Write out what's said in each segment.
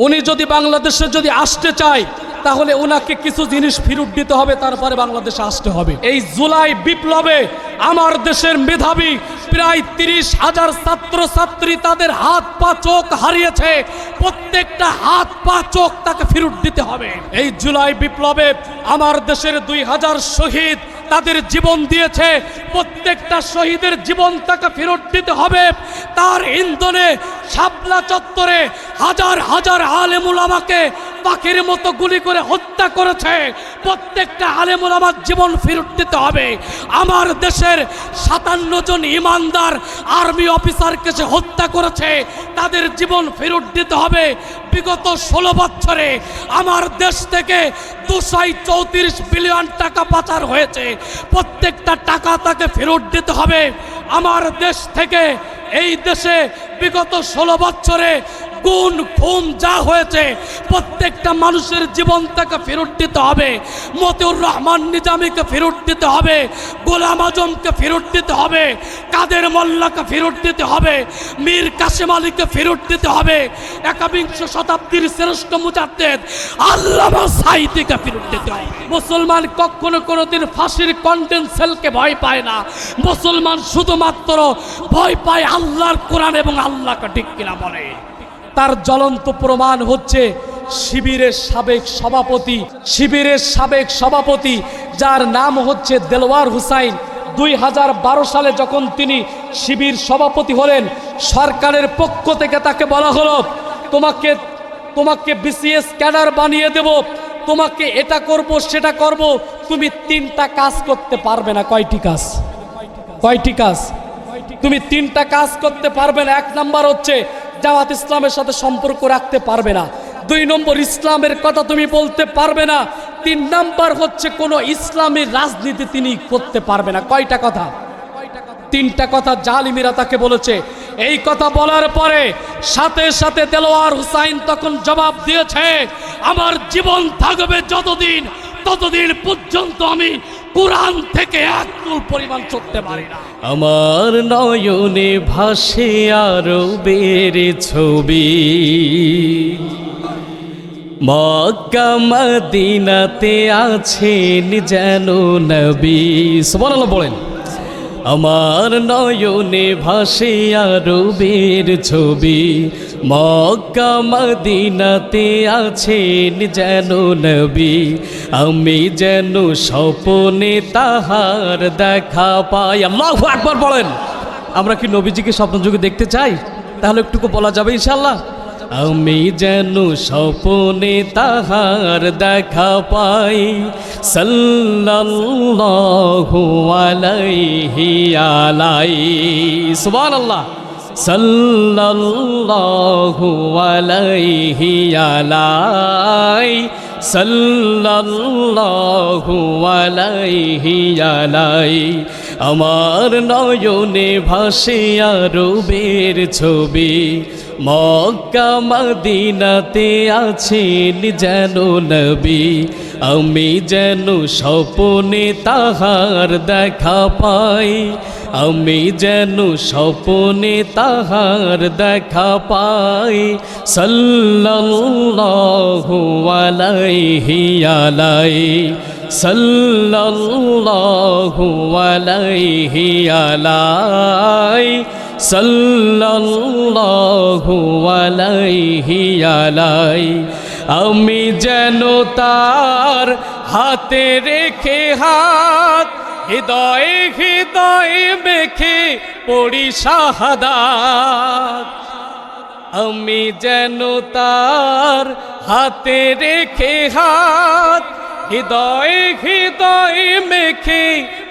উনি যদি বাংলাদেশে যদি আসতে চায় তাহলে ওনাকে কিছু জিনিস ফেরত দিতে হবে, তারপরে বাংলাদেশে আসতে হবে। এই জুলাই বিপ্লবে আমার দেশের মেধাবী প্রায় 30,000 ছাত্রছাত্রী তাদের হাত পা চোখ হারিয়েছে, প্রত্যেকটা হাত পা চোখ তাকে ফেরত দিতে হবে। এই জুলাই বিপ্লবে আমার দেশের 2000 শহীদ তাদের জীবন দিয়েছে, প্রত্যেকটা শহীদের জীবন তাকে ফেরত দিতে হবে। তার ইন্ধনে শাপলা চত্বরে হাজার হাজার আলেম উলামাকে পাখির মতো গুলি করে হত্যা করেছে, প্রত্যেকটা আলেম উলামার জীবন ফেরত দিতে হবে। আমার দেশের 57 জন ইমানদার আর্মি অফিসারকে সে হত্যা করেছে, তাদের জীবন ফেরত দিতে হবে। বিগত 16 বছরে আমার দেশ থেকে 234 বিলিয়ন টাকা পাচার হয়েছে, প্রত্যেকটা টাকা তাকে ফেরত দিতে হবে। আমার দেশ থেকে এই দেশে বিগত 16 বছরে গুণ খুন যা হয়েছে, প্রত্যেকটা মানুষের জীবন তাকে ফেরত দিতে হবে। মতিউর রহমান নিজামীকে ফেরত দিতে হবে, গোলাম আজমকে ফেরত দিতে হবে, কাদের মোল্লাকে ফেরত দিতে হবে, মীর কাসেম আলীকে ফেরত দিতে হবে, একবিংশ শতাব্দীর শ্রেষ্ঠ মুজাদ্দিদ আল্লামা সাঈদীকে ফেরত দিতে হবে। মুসলমান কখনো কোনোদিন ফাঁসির কন্ডেন্স সেলকে ভয় পায় না, মুসলমান শুধুমাত্র ভয় পায় আল্লাহর কোরআন এবং আল্লাহকে ঠিক কিনা বলে। তার জ্বলন্ত প্রমাণ হচ্ছে শিবিরের সাবেক সভাপতি যার নাম হচ্ছে দেলওয়ার হুসাইন। 2012 সালে যখন তিনি শিবির সভাপতি হলেন, সরকারের পক্ষ থেকে তাকে বলা হলো তোমাকে বিসিএস ক্যাডার বানিয়ে দেব, তোমাকে এটা করব সেটা করব, তুমি 3টা কাজ করতে পারবে না। কয়টি কাজ তুমি 3টা কাজ করতে পারবে না। 1 নাম্বার হচ্ছে জামাত ইসলামের সাথে সম্পর্ক রাখতে পারবে না, 2 নম্বর ইসলামের কথা তুমি বলতে পারবে না, 3 নাম্বার হচ্ছে কোনো ইসলামের রাজনীতি তিনি করতে পারবে না। কয়টা কথা? 3টা কথা জালিমিরা তাকে বলেছে। এই কথা বলার পরে সাথে সাথে দেলওয়ার হুসাইন তখন জবাব দিয়েছে, আমার জীবন থাকবে যতদিন, ততদিন পর্যন্ত আমি কোরআন থেকে এক চুল পরিমাণ চলতে পারি না। আমার নয়নে ভাসে আরবের ছবি, মক্কা মদিনাতে আছেন যেন নবী। সুবহানাল্লাহ বলেন। আমার নয়নে ভাসে আরবের ছবি, মক্কা মদিনাতে আছেন যেন নবী, আমি যেন স্বপ্নে তাহার দেখা পাই। আল্লাহু আকবার বলেন। আমরা কি নবীজিকে স্বপ্নযোগে দেখতে চাই? তাহলে একটুকু বলা যাবে ইনশাআল্লাহ। আমি যেন স্বপ্নে তাহার দেখা পাই, সাল্লাল্লাহু আলাইহি সুবহানাল্লাহ, সাল্লাল্লাহু আলাইহি সাল্লাল্লাহু আলাইহি আমার নয়নে ভাসে আরবের ছবি, মক্কা মদিনাতে আছেন যেন নবী, আমি যেন স্বপ্নে তাহার দেখা পাই, আমি যেন স্বপ্নে তাহার দেখা পাই, সাল্লাল্লাহু আলাইহি সাল্লাল্লাহু আলাইহি সাল্লাল্লাহু আলাইহি আমি যেন তার হাতে রেখে হাত, হৃদয়ে হৃদয়ে মেখে পড়ি শাহাদাত, আমি যেন তার হাতে রেখে হাত, হৃদয়ে হৃদয়ে মেখে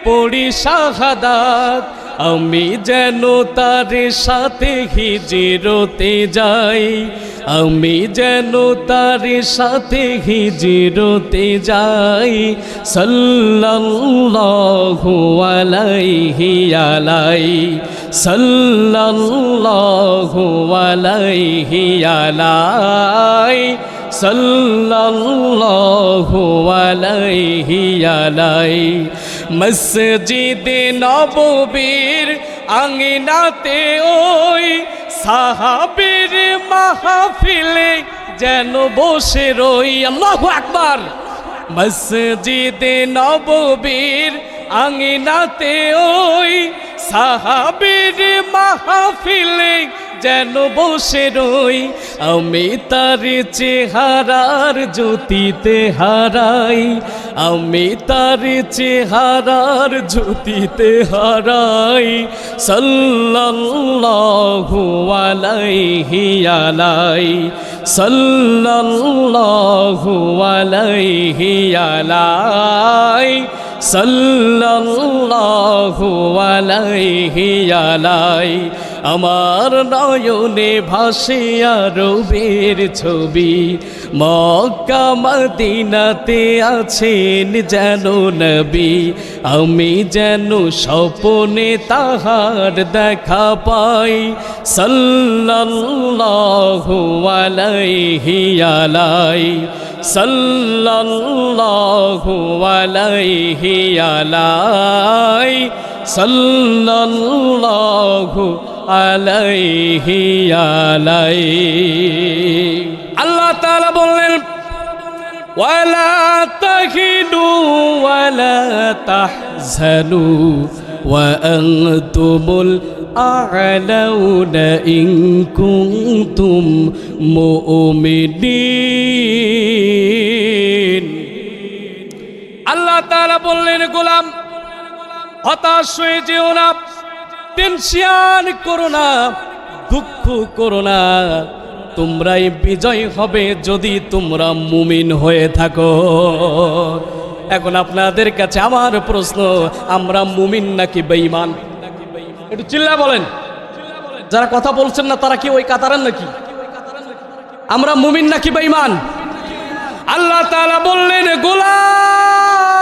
পড়ি শাহাদাত, আমি যেন তার সাথে হিজরতে যাই, আমি যেন তার সাথে হিজরতে যাই, সাল্লাল্লাহু আলাইহি সাল্লাল্লাহু আলাইহি সাল্লাল্লাহু আলাইহি মসজিদে নববীর আঙিনাতে ওই সাহাবীর মাহফিলে যেন বসে রই। আল্লাহু আকবার। মসজিদে নববীর আঙিনাতে ওই সাহাবীর মাহফিলে যেন বসে রই। আমি তার চেহারার জ্যোতিতে হারাই, আমি তার চেহারার জ্যোতিতে হারাই। সাল্লাল্লাহু আলাইহি আলাই, সাল্লাল্লাহু আলাইহি আলাই, সাল্লাল্লাহু আলাইহি আলাই। আমার নয়নে ভাসে আরবের ছবি, মক্কা মদিনাতে আছেন যেন নবী। আমি যেন স্বপ্নে তাহার দেখা পাই। সাল্লাল্লাহু আলাইহি আলাই, সাল্লাল্লাহু আলাইহি আলাই, সাল্লাল্লাহু আলাইহি আলাই। আল্লাহ তাআলা বললেন ওয়ালা তাহিনু ওয়ালা তাহজানু ওয়া আনতুমুল আ'লাউনা ইন কুনতুম মুমিনিন। আল্লাহ তাআলা বললেন গোলাম হতাশ হয়ে যেও না, টেনশন করো না, দুঃখ করো না, তোমরাই বিজয় হবে যদি তোমরা মুমিন হয়ে থাকো। এখন আপনাদের কাছে আমার প্রশ্ন, আমরা মুমিন নাকি বেঈমান? একটু চিল্লা বলেন। যারা কথা বলছেন না তারা কি ওই কাতারের নাকি? আমরা মুমিন নাকি বেঈমান? আল্লাহ তাআলা বললেন গোলাম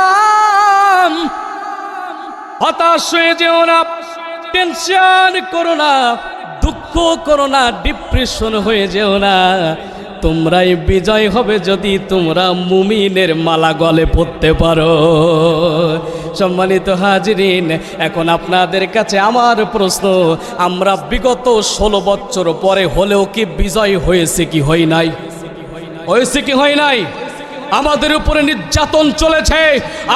হতাশ হয়ে যেও না, টেনশন করো না, দুঃখ করো না, ডিপ্রেশন হয়ে যেও না, তোমরাই বিজয় হবে যদি তোমরা মুমিনের মালা গলে পড়তে পারো। সম্মানিত হাজিরিন, এখন আপনাদের কাছে আমার প্রশ্ন, আমরা বিগত 16 বছর পরে হলেও কি বিজয় হয়েছে কি হয় নাই? হয়েছে কি হয় নাই? আমাদের উপরে নির্যাতন চলেছে,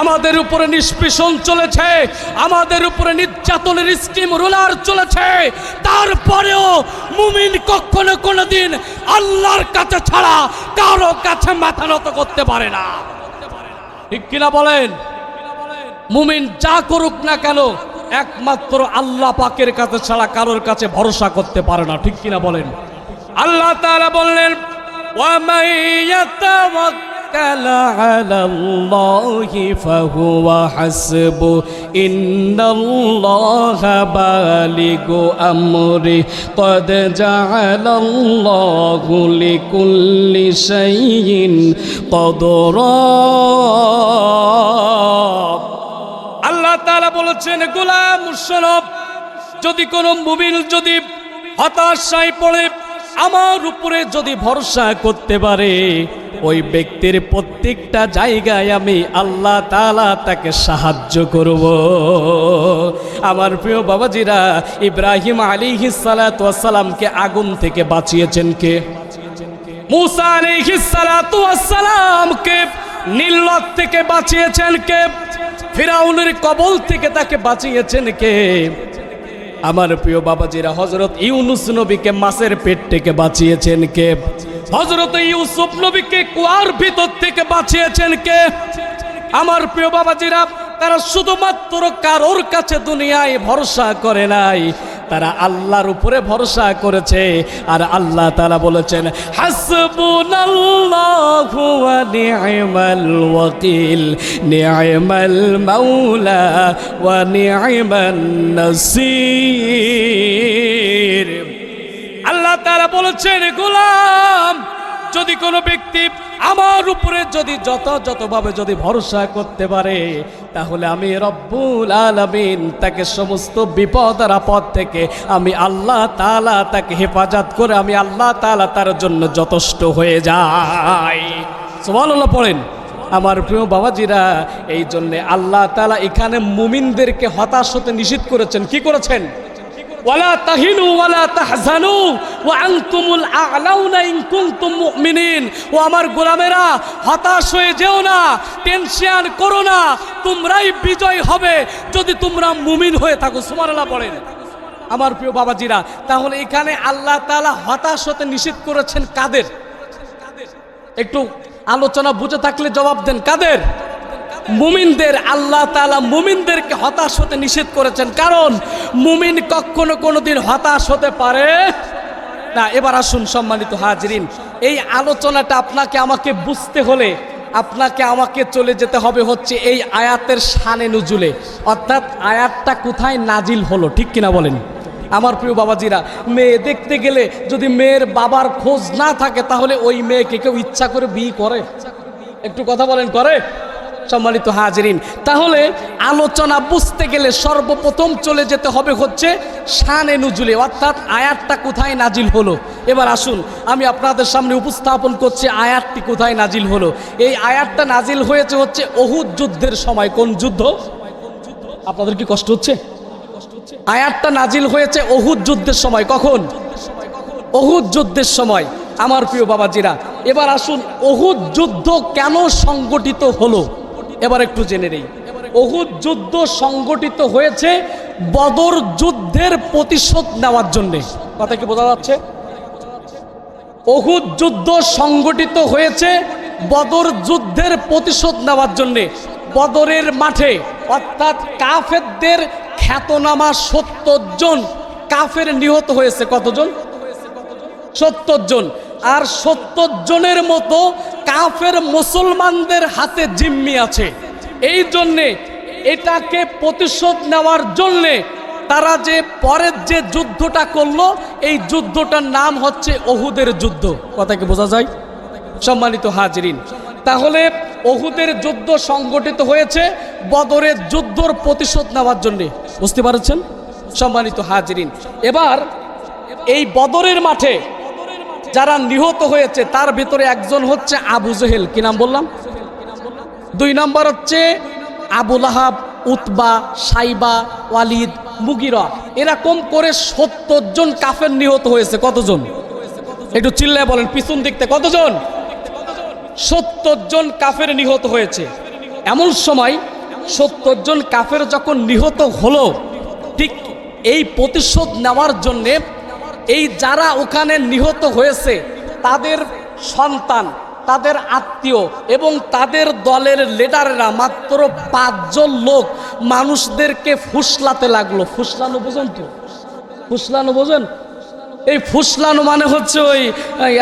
আমাদের উপরে নিষ্পেষণ চলেছে, আমাদের উপরে নির্যাতনের স্কিম রোলার চলেছে, তারপরেও মুমিন কখনো কোনোদিন আল্লাহর কাছে ছাড়া কারো কাছে মাথা নত করতে পারে না। ঠিক কিনা বলেন? মুমিন যা করুক না কেন একমাত্র আল্লাহ পাকের কাছে ছাড়া কারোর কাছে ভরসা করতে পারে না। ঠিক কিনা বলেন? আল্লাহ তাআলা বললেন ওয়া মান ইয়াতাওয়াক্কাল আলাল্লাহি ফাহুয়া হাসবু ইন্নাল্লাহা বালিগু আমরি ক্বাদ জাআলাল্লাহু লিকুল্লি শাইইন কদরা। আল্লাহ তাআলা বলেছেন গোলাম শোনো, যদি কোনো মুমিন যদি হতাশায় পড়ে আমার উপরে যদি ভরসা করতে পারে, ওই ব্যক্তির প্রত্যেকটা জায়গায় আমি আল্লাহ তাআলা তাকে সাহায্য করব। আমার প্রিয় বাবাজিরা, ইব্রাহিম আলাইহিস সালাতু ওয়াস সালামকে আগুন থেকে বাঁচিয়েছেন কে? মুসা আলাইহিস সালাতু ওয়াস সালামকে নীল নদ থেকে বাঁচিয়েছেন কে? ফিরাউনের কবল থেকে তাকে বাঁচিয়েছেন কে? আমার প্রিয় বাবাজিরা, হযরত ইউনুস নবীকে মাছের পেট থেকে বাঁচিয়েছেন কে? হযরত ইউসুফ নবীকে কুয়ার ভিতর থেকে বাঁচিয়েছেন কে? আমার প্রিয় বাবাজিরা, তারা শুধুমাত্র কারোর কাছে দুনিয়ায় ভরসা করে নাই, তারা আল্লাহর উপরে ভরসা করেছে। আর আল্লাহ তাআলা বলেছেন হাসবুনাল্লাহু ওয়া নি'মাল ওয়াকিল, নি'মাল মাওলা ওয়া নি'মান নাসির। আল্লাহ তাআলা বলেছেন গোলাম, যদি কোনো ব্যক্তি আমার উপরে যদি যথাযথভাবে যদি ভরসা করতে পারে, তাহলে আমি রব্বুল আলামিন তাকে সমস্ত বিপদ আর আপদ থেকে আমি আল্লাহ তাআলা তাকে হেফাজত করে আমি আল্লাহ তাআলা তার জন্য যথেষ্ট হয়ে যাই। সুবহানাল্লাহ পড়েন। আমার প্রিয় বাবাজিরা, এই জন্যে আল্লাহ তাআলা এখানে মুমিনদেরকে হতাশ হতে নিষেধ করেছেন। কি করেছেন? ওয়ালা তাহিনু ওয়ালা তাহজানু ওয়া আনতুমুল আ'লাউনা ইন কুনতুম মুমিনিন। ও আমার গোলামেরা, হতাশ হয়ে যেও না, টেনশন করো না, তোমরাই বিজয় হবে যদি তোমরা মুমিন হয়ে থাকো। সুবহানাল্লাহ পড়েন আমার প্রিয় বাবাজিরা। তাহলে এখানে আল্লাহ তাআলা হতাশ হতে নিষেধ করেছেন কাদের? একটু আলোচনা বুঝে থাকলে জবাব দেন, কাদের? মুমিনদের। আল্লাহ তাআলা মুমিনদেরকে হতাশ হতে নিষেধ করেছেন, কারণ মুমিন কখনো কোনোদিন হতাশ হতে পারে না। এবার আসুন সম্মানিত হাজিরিন, এই আলোচনাটা আপনাকে আমাকে বুঝতে হলে আপনাকে আমাকে চলে যেতে হবে হচ্ছে এই আয়াতের শানে নুজুলে, অর্থাৎ আয়াতটা কোথায় নাজিল হলো, ঠিক কিনা বলেন আমার প্রিয় বাবাজিরা। মেয়ে দেখতে গেলে যদি মেয়ের বাবার খোঁজ না থাকে তাহলে ওই মেয়েকে কেউ ইচ্ছা করে বিয়ে করে? একটু কথা বলেন, করে? সম্মানিত হাজিরিন, তাহলে আলোচনা বুঝতে গেলে সর্বপ্রথম চলে যেতে হবে হচ্ছে শানে নুজুলে, অর্থাৎ আয়াতটা কোথায় নাজিল হলো। এবার আসুন আমি আপনাদের সামনে উপস্থাপন করছি আয়াতটি কোথায় নাজিল হলো। এই আয়াতটা নাজিল হয়েছে হচ্ছে উহুদ যুদ্ধের সময়। কোন যুদ্ধ? আপনাদের কি কষ্ট হচ্ছে? আয়াতটা নাজিল হয়েছে উহুদ যুদ্ধের সময়। কখন? উহুদ যুদ্ধের সময় আমার প্রিয় বাবাজিরা। এবার আসুন উহুদ যুদ্ধ কেন সংগঠিত হলো এবার একটু জেনে নেই। উহুদ যুদ্ধ সংগঠিত হয়েছে বদর যুদ্ধের প্রতিশোধ নেওয়ার জন্য। কথা কি বোঝা যাচ্ছে? উহুদ যুদ্ধ সংগঠিত হয়েছে বদর যুদ্ধের প্রতিশোধ নেওয়ার জন্য। বদরের মাঠে অর্থাৎ কাফেরদের খ্যাতনামা ৭০ জন কাফের নিহত হয়েছে। কতজন? ৭০ জন। আর ৭০ জনের মতো কাফের মুসলমানদের হাতে জিম্মি আছে। এই জন্যে এটাকে প্রতিশোধ নেওয়ার জন্যে তারা যে পরের যে যুদ্ধটা করলো, এই যুদ্ধটার নাম হচ্ছে উহুদের যুদ্ধ। কথা কি বোঝা যায় সম্মানিত হাজিরিন? তাহলে উহুদের যুদ্ধ সংগঠিত হয়েছে বদরের যুদ্ধর প্রতিশোধ নেওয়ার জন্যে। বুঝতে পারছেন সম্মানিত হাজিরিন? এবার এই বদরের মাঠে যারা নিহত হয়েছে তার ভিতরে একজন হচ্ছে আবু জেহেল। কি নাম বললাম? ২ নম্বর হচ্ছে আবু লাহাব, উতবা, সাইবা, ওয়ালিদ, মুগিরা। এরকম করে ৭০ জন কাফের নিহত হয়েছে। কতজন? একটু চিল্লায় বলেন, পিছন দিকতে কতজন? ৭০ জন কাফের নিহত হয়েছে। এমন সময় ৭০ জন কাফের যখন নিহত হলো, ঠিক এই প্রতিশোধ নেওয়ার জন্যে এই যারা ওখানে নিহত হয়েছে তাদের সন্তান, তাদের আত্মীয় এবং তাদের দলের লিডাররা মাত্র ৫ জন লোক মানুষদেরকে ফুসলাতে লাগলো। ফুসলানো বোঝেন তো? ফুসলানো বোঝেন? এই ফুসলানো মানে হচ্ছে ওই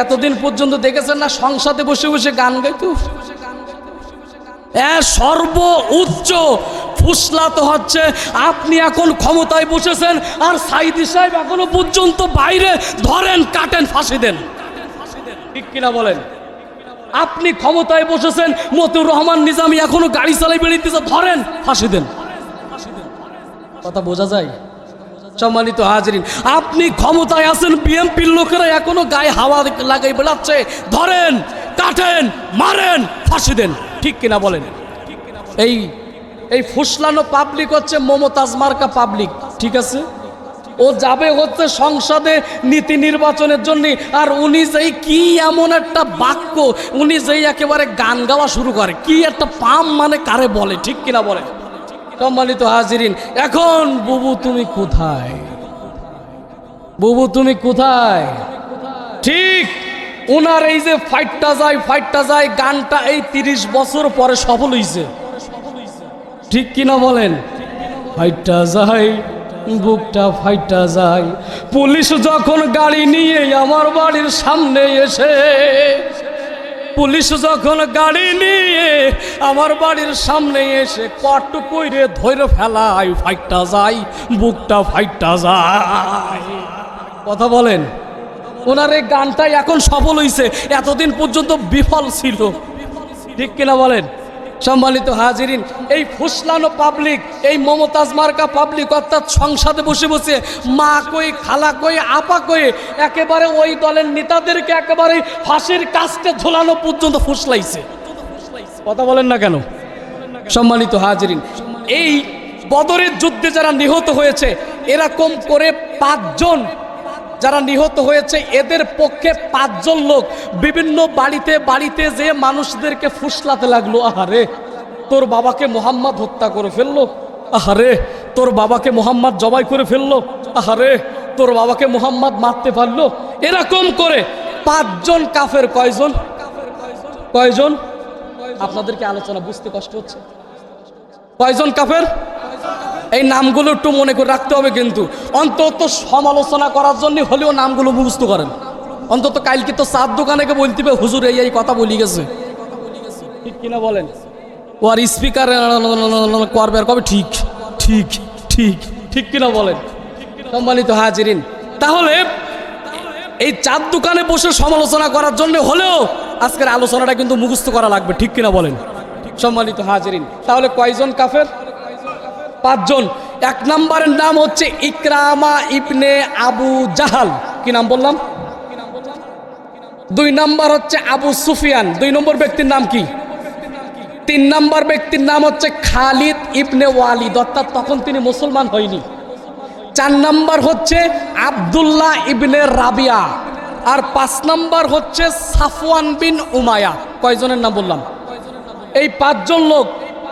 এতদিন পর্যন্ত দেখেছেন না সংসদে বসে বসে গান গাইতো, সর্বোচ্চ ফুসলাতে হচ্ছে আপনি এখন ক্ষমতায় বসেছেন আর সাইদি সাহেব এখনো পর্যন্ত বাইরে, ধরেন কাটেন ফাঁসি দেন। ঠিক কিনা বলেন? আপনি ক্ষমতায় বসেছেন, মতিউর রহমান নিজামী এখনো গাড়ি চালাই বেরিয়েছে, ধরেন ফাঁসি দেন। কথা বোঝা যায় সম্মানিত হাজিরিন? আপনি ক্ষমতায় আছেন, বিএনপির লোকেরা এখনো গায়ে হাওয়া লাগাই বেড়াচ্ছে, ধরেন কাটেন মারেন ফাঁসি দেন। ঠিক কিনা বলেন? এই ফুসলানো পাবলিক হচ্ছে মমতাজ মার্কা পাবলিক। ঠিক আছে, ও যাবে হচ্ছে সংসদে নীতি নির্বাচনের জন্য, আর উনি যেই কি এমন একটা বাক্য, উনি যেই একেবারে গান গাওয়া শুরু করে, কি একটা পাম মানে কারে বলে। ঠিক কিনা বলে সম্মানিত হাজিরিন? এখন বুবু তুমি কোথায়, বুবু তুমি কোথায়? ঠিক ওনার এই যে ফাইটটা যায় গানটা এই ৩০ বছর পরে সফল হইছে। ঠিক কিনা বলেন? ফাইটটা যায়, বুকটা ফাইটটা যায়, পুলিশ যখন গাড়ি নিয়ে আমার বাড়ির সামনে এসে, পুলিশ যখন গাড়ি নিয়ে আমার বাড়ির সামনে এসে কট কইরে ধরে ফেলায়, ফাইটটা যায়, বুকটা ফাইটটা যায়। কথা বলেন? ওনার এই গানটাই এখন সফল হইছে, এতদিন পর্যন্ত বিফল ছিল। ঠিক কিনা বলেন সম্মানিত হাজিরিন? এই ফুসলানো পাবলিক, এই মমতাজ মার্কা পাবলিক, অর্থাৎ সংসদে বসে বসে মা কই, খালা কই, আপা কই, একেবারে ওই দলের নেতাদেরকে একেবারে ফাঁসির কাস্টে ঝোলানো পর্যন্ত ফুসলাইছে। কথা বলেন না কেন সম্মানিত হাজিরিন? এই বদরের যুদ্ধে যারা নিহত হয়েছে এরকম করে 5 জন যারা নিহত হয়েছে, এদের পক্ষে 5 জন লোক বিভিন্ন বাড়িতে বাড়িতে যে মানুষদেরকে ফুসলাতে লাগলো, আহারে তোর বাবাকে মোহাম্মদ হত্যা করে ফেললো, আহারে তোর বাবাকে মোহাম্মদ জবাই করে ফেললো, আহারে তোর বাবাকে মোহাম্মদ মারতে পারলো। এরকম করে 5 জন কাফের। কয়জন? আপনাদেরকে আলোচনা বুঝতে কষ্ট হচ্ছে। কয়জন কাফের? এই নামগুলো একটু মনে করে রাখতে হবে, কিন্তু অন্তত সমালোচনা করার জন্য হলেও নামগুলো মুখস্থ করেন। অন্তত কালকে তো চার দোকানে বলতে হবে হুজুর এই কথা বলি গেছে, ঠিক কিনা বলেন? ও আর স্পিকার করবে আর কবে ঠিক ঠিক ঠিক ঠিক কিনা বলেন? সম্মানিত হাজিরিন, তাহলে এই চার দোকানে বসে সমালোচনা করার জন্য হলেও আজকের আলোচনাটা কিন্তু মুখস্থ করা লাগবে, ঠিক কিনা বলেন? সম্মানিত হাজিরিন, তাহলে কয়জন কাফের? 5 জন। 1 নম্বরের নাম হচ্ছে ইকরামা ইবনে আবু জাহাল। কি নাম বললাম? 2 নম্বর হচ্ছে আবু সুফিয়ান। 2 নম্বর ব্যক্তির নাম কি? 3 নম্বর ব্যক্তির নাম হচ্ছে খালিদ ইবনে ওয়ালিদ, অর্থাৎ তখন তিনি মুসলমান হয়নি। 4 নম্বর হচ্ছে আব্দুল্লাহ ইবনে রাবিয়া। আর 5 নম্বর হচ্ছে সাফওয়ান বিন উমায়া। কয়জনের নাম বললাম? এই 5 জন লোক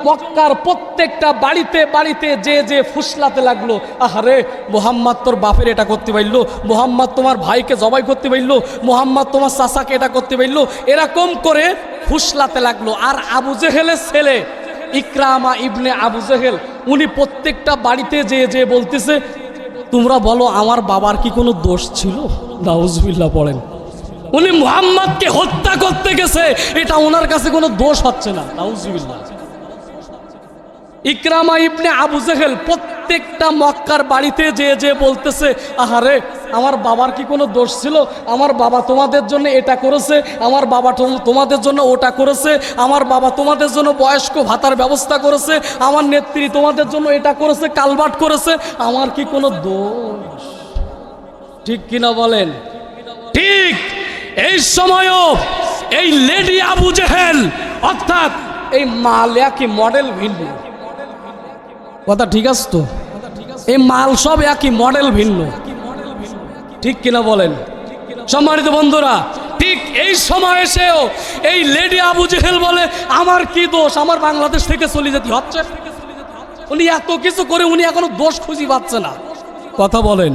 মক্কার প্রত্যেকটা বাড়িতে বাড়িতে যে ফুসলাতে লাগলো, আহারে মোহাম্মদ তোর বাপের এটা করতে পারলো, মোহাম্মদ তোমার ভাইকে জবাই করতে পারলো, মোহাম্মদ তোমার চাচাকে এটা করতে পারলো, এরকম করে ফুসলাতে লাগলো। আর আবু জেহেলের ছেলে ইকরামা ইবনে আবু জেহেল, উনি প্রত্যেকটা বাড়িতে যে বলতেছে, তোমরা বলো আমার বাবার কি কোনো দোষ ছিল? নাউজুবিল্লাহ পড়েন। উনি মুহাম্মদকে হত্যা করতে গেছে, এটা ওনার কাছে কোনো দোষ হচ্ছে না। নাউজুবিল্লাহ। ইকরামা ইবনে আবু জেহেল প্রত্যেকটা মক্কার বাড়িতে যে বলতেছে, আহারে আমার বাবার কি কোনো দোষ ছিল? আমার বাবা তোমাদের জন্য এটা করেছে, আমার বাবা তোমাদের জন্য ওটা করেছে, আমার বাবা তোমাদের জন্য বয়স্ক ভাতার ব্যবস্থা করেছে, আমার নেত্রী তোমাদের জন্য এটা করেছে, কালবাট করেছে, আমার কি কোনো দোষ? ঠিক কিনা বলেন? ঠিক এই সময়ও এই লেডি আবু জেহেল, অর্থাৎ এই মালিয়া কি মডেল ভিন্ন, কথা ঠিক আছে তো? এই মাল সব একই, মডেল ভিন্ন, ঠিক কিনা বলেন? সম্মানিত বন্ধুরা, ঠিক এই সময় এসেও এই লেডি আবু জেহেল বলে, আমার কি দোষ, আমার বাংলাদেশ থেকে চলে যেতে হচ্ছে। উনি এত কিছু করে উনি এখনো দোষ খুঁজে পাচ্ছে না, কথা বলেন?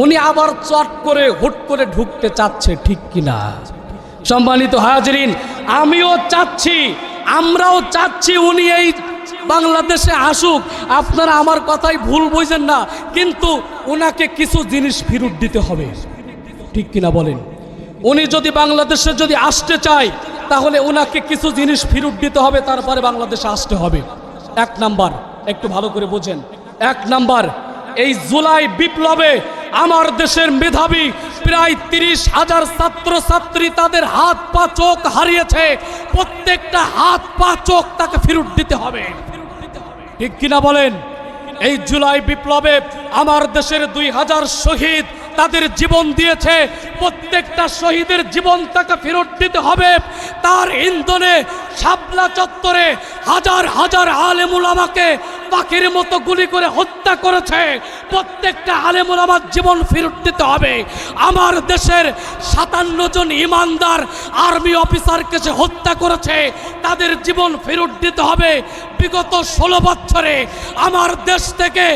উনি আবার চট করে হুট করে ঢুকতে চাচ্ছে, ঠিক কিনা? সম্মানিত হাজিরিন, আমিও চাচ্ছি, আমরাও চাচ্ছি উনি এই বাংলাদেশে আসুক। আপনারা আমার কথাই ভুল বুঝেন না, কিন্তু ওনাকে কিছু জিনিস ফেরত দিতে হবে, ঠিক কিনা বলেন? উনি যদি বাংলাদেশে যদি আসতে চায়, তাহলে ওনাকে কিছু জিনিস ফেরত দিতে হবে, তারপরে বাংলাদেশে আসতে হবে। 1 নাম্বার, একটু ভালো করে বোঝেন। 1 নাম্বার, এই জুলাই বিপ্লবে আমার দেশের মেধাবী প্রায় 30,000 ছাত্রছাত্রী তাদের হাত পা চোখ হারিয়েছে। প্রত্যেকটা হাত পা চোখ তাকে ফেরত দিতে হবে, ঠিক কিনা বলেন? এই জুলাই বিপ্লবে আমার দেশের 2000 শহীদ তাদের জীবন দিয়েছে, প্রত্যেকটা শহীদের জীবন তাকে ফেরত দিতে হবে। তার ইন্ধনে শাপলা চত্বরে হাজার হাজার আলেম উলামাকে পাখির মতো গুলি করে হত্যা করেছে, প্রত্যেকটা আলেম উলামার জীবন ফেরত দিতে হবে। আমার দেশের 57 জন ইমানদার আর্মি অফিসারকে সে হত্যা করেছে, তাদের জীবন ফেরত দিতে হবে। বিগত 16 বছরে আমার দেশ থেকে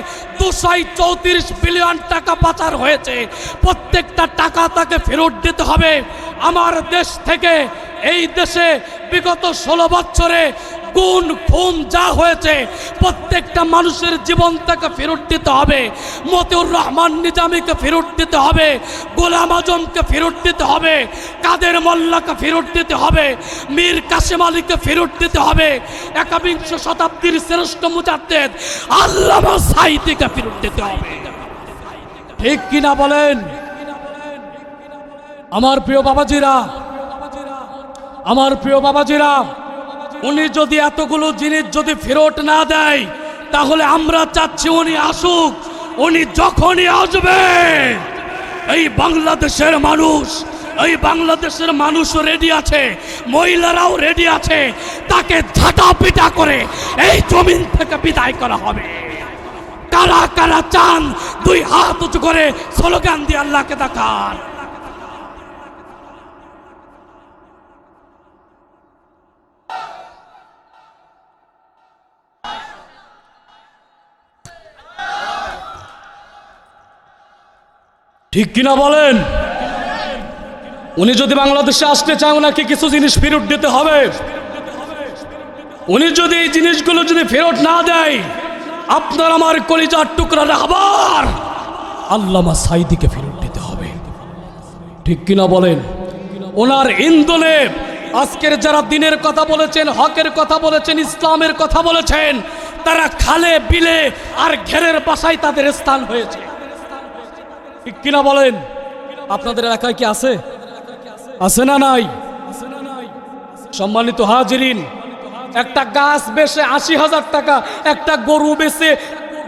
234 বিলিয়ন টাকা পাচার হয়েছে, প্রত্যেকটা টাকা তাকে ফেরত দিতে হবে। আমার দেশ থেকে এই দেশে বিগত 16 বছরে গুণ খুন যা হয়েছে, প্রত্যেকটা মানুষের জীবন তাকে ফেরত দিতে হবে। মতিউর রহমান নিজামীকে ফেরত দিতে হবে, গোলাম আজমকে ফেরত দিতে হবে, কাদের মোল্লাকে ফেরত দিতে হবে, মীর কাসেম আলীকে ফেরত দিতে হবে, 21 শতাব্দীর শ্রেষ্ঠ মুজাদ্দেদ আল্লামা সাঈদীকে ফেরত দিতে হবে, ঠিক কিনা বলেন? আমার প্রিয় বাবাজিরা, আমার প্রিয় বাবাজিরা, উনি যদি এতগুলো জিনিস যদি ফেরত না দেয়, তাহলে আমরা চাচ্ছি উনি আসুক। উনি যখনই আসবে, এই বাংলাদেশের মানুষ, এই বাংলাদেশের মানুষও রেডি আছে, মহিলারাও রেডি আছে, তাকে ঝাঁটা পিটা করে এই জমিন থেকে বিদায় করা হবে। কারা কারা চান দুই হাত উঁচু করে স্লোগান দিয়ে আল্লাহকে দেখান। ঠিক কিনা বলেন? উনি যদি বাংলাদেশে আসতে চায় ওনাকে কিছু জিনিস ফেরত দিতে হবে। উনি যদি এই জিনিসগুলো যদি ফেরত না দেয়, আপনার আমার কলিজার টুকরাটা আবার আল্লামা সাঈদীকে ফেরত দিতে হবে। ঠিক কিনা বলেন? ওনার ইন্ধনে আজকের যারা দিনের কথা বলেছেন, হকের কথা বলেছেন, ইসলামের কথা বলেছেন, তারা খালে বিলে আর ঘেরের বাসায় তাদের স্থান হয়েছে। ঠিক কিনা বলেন? আপনাদের এলাকায় কি আছে? আছে না নাই? সম্মানিত হাজিরিন, একটা গাছ বেচে ৮০,০০০ টাকা, একটা গরু বেচে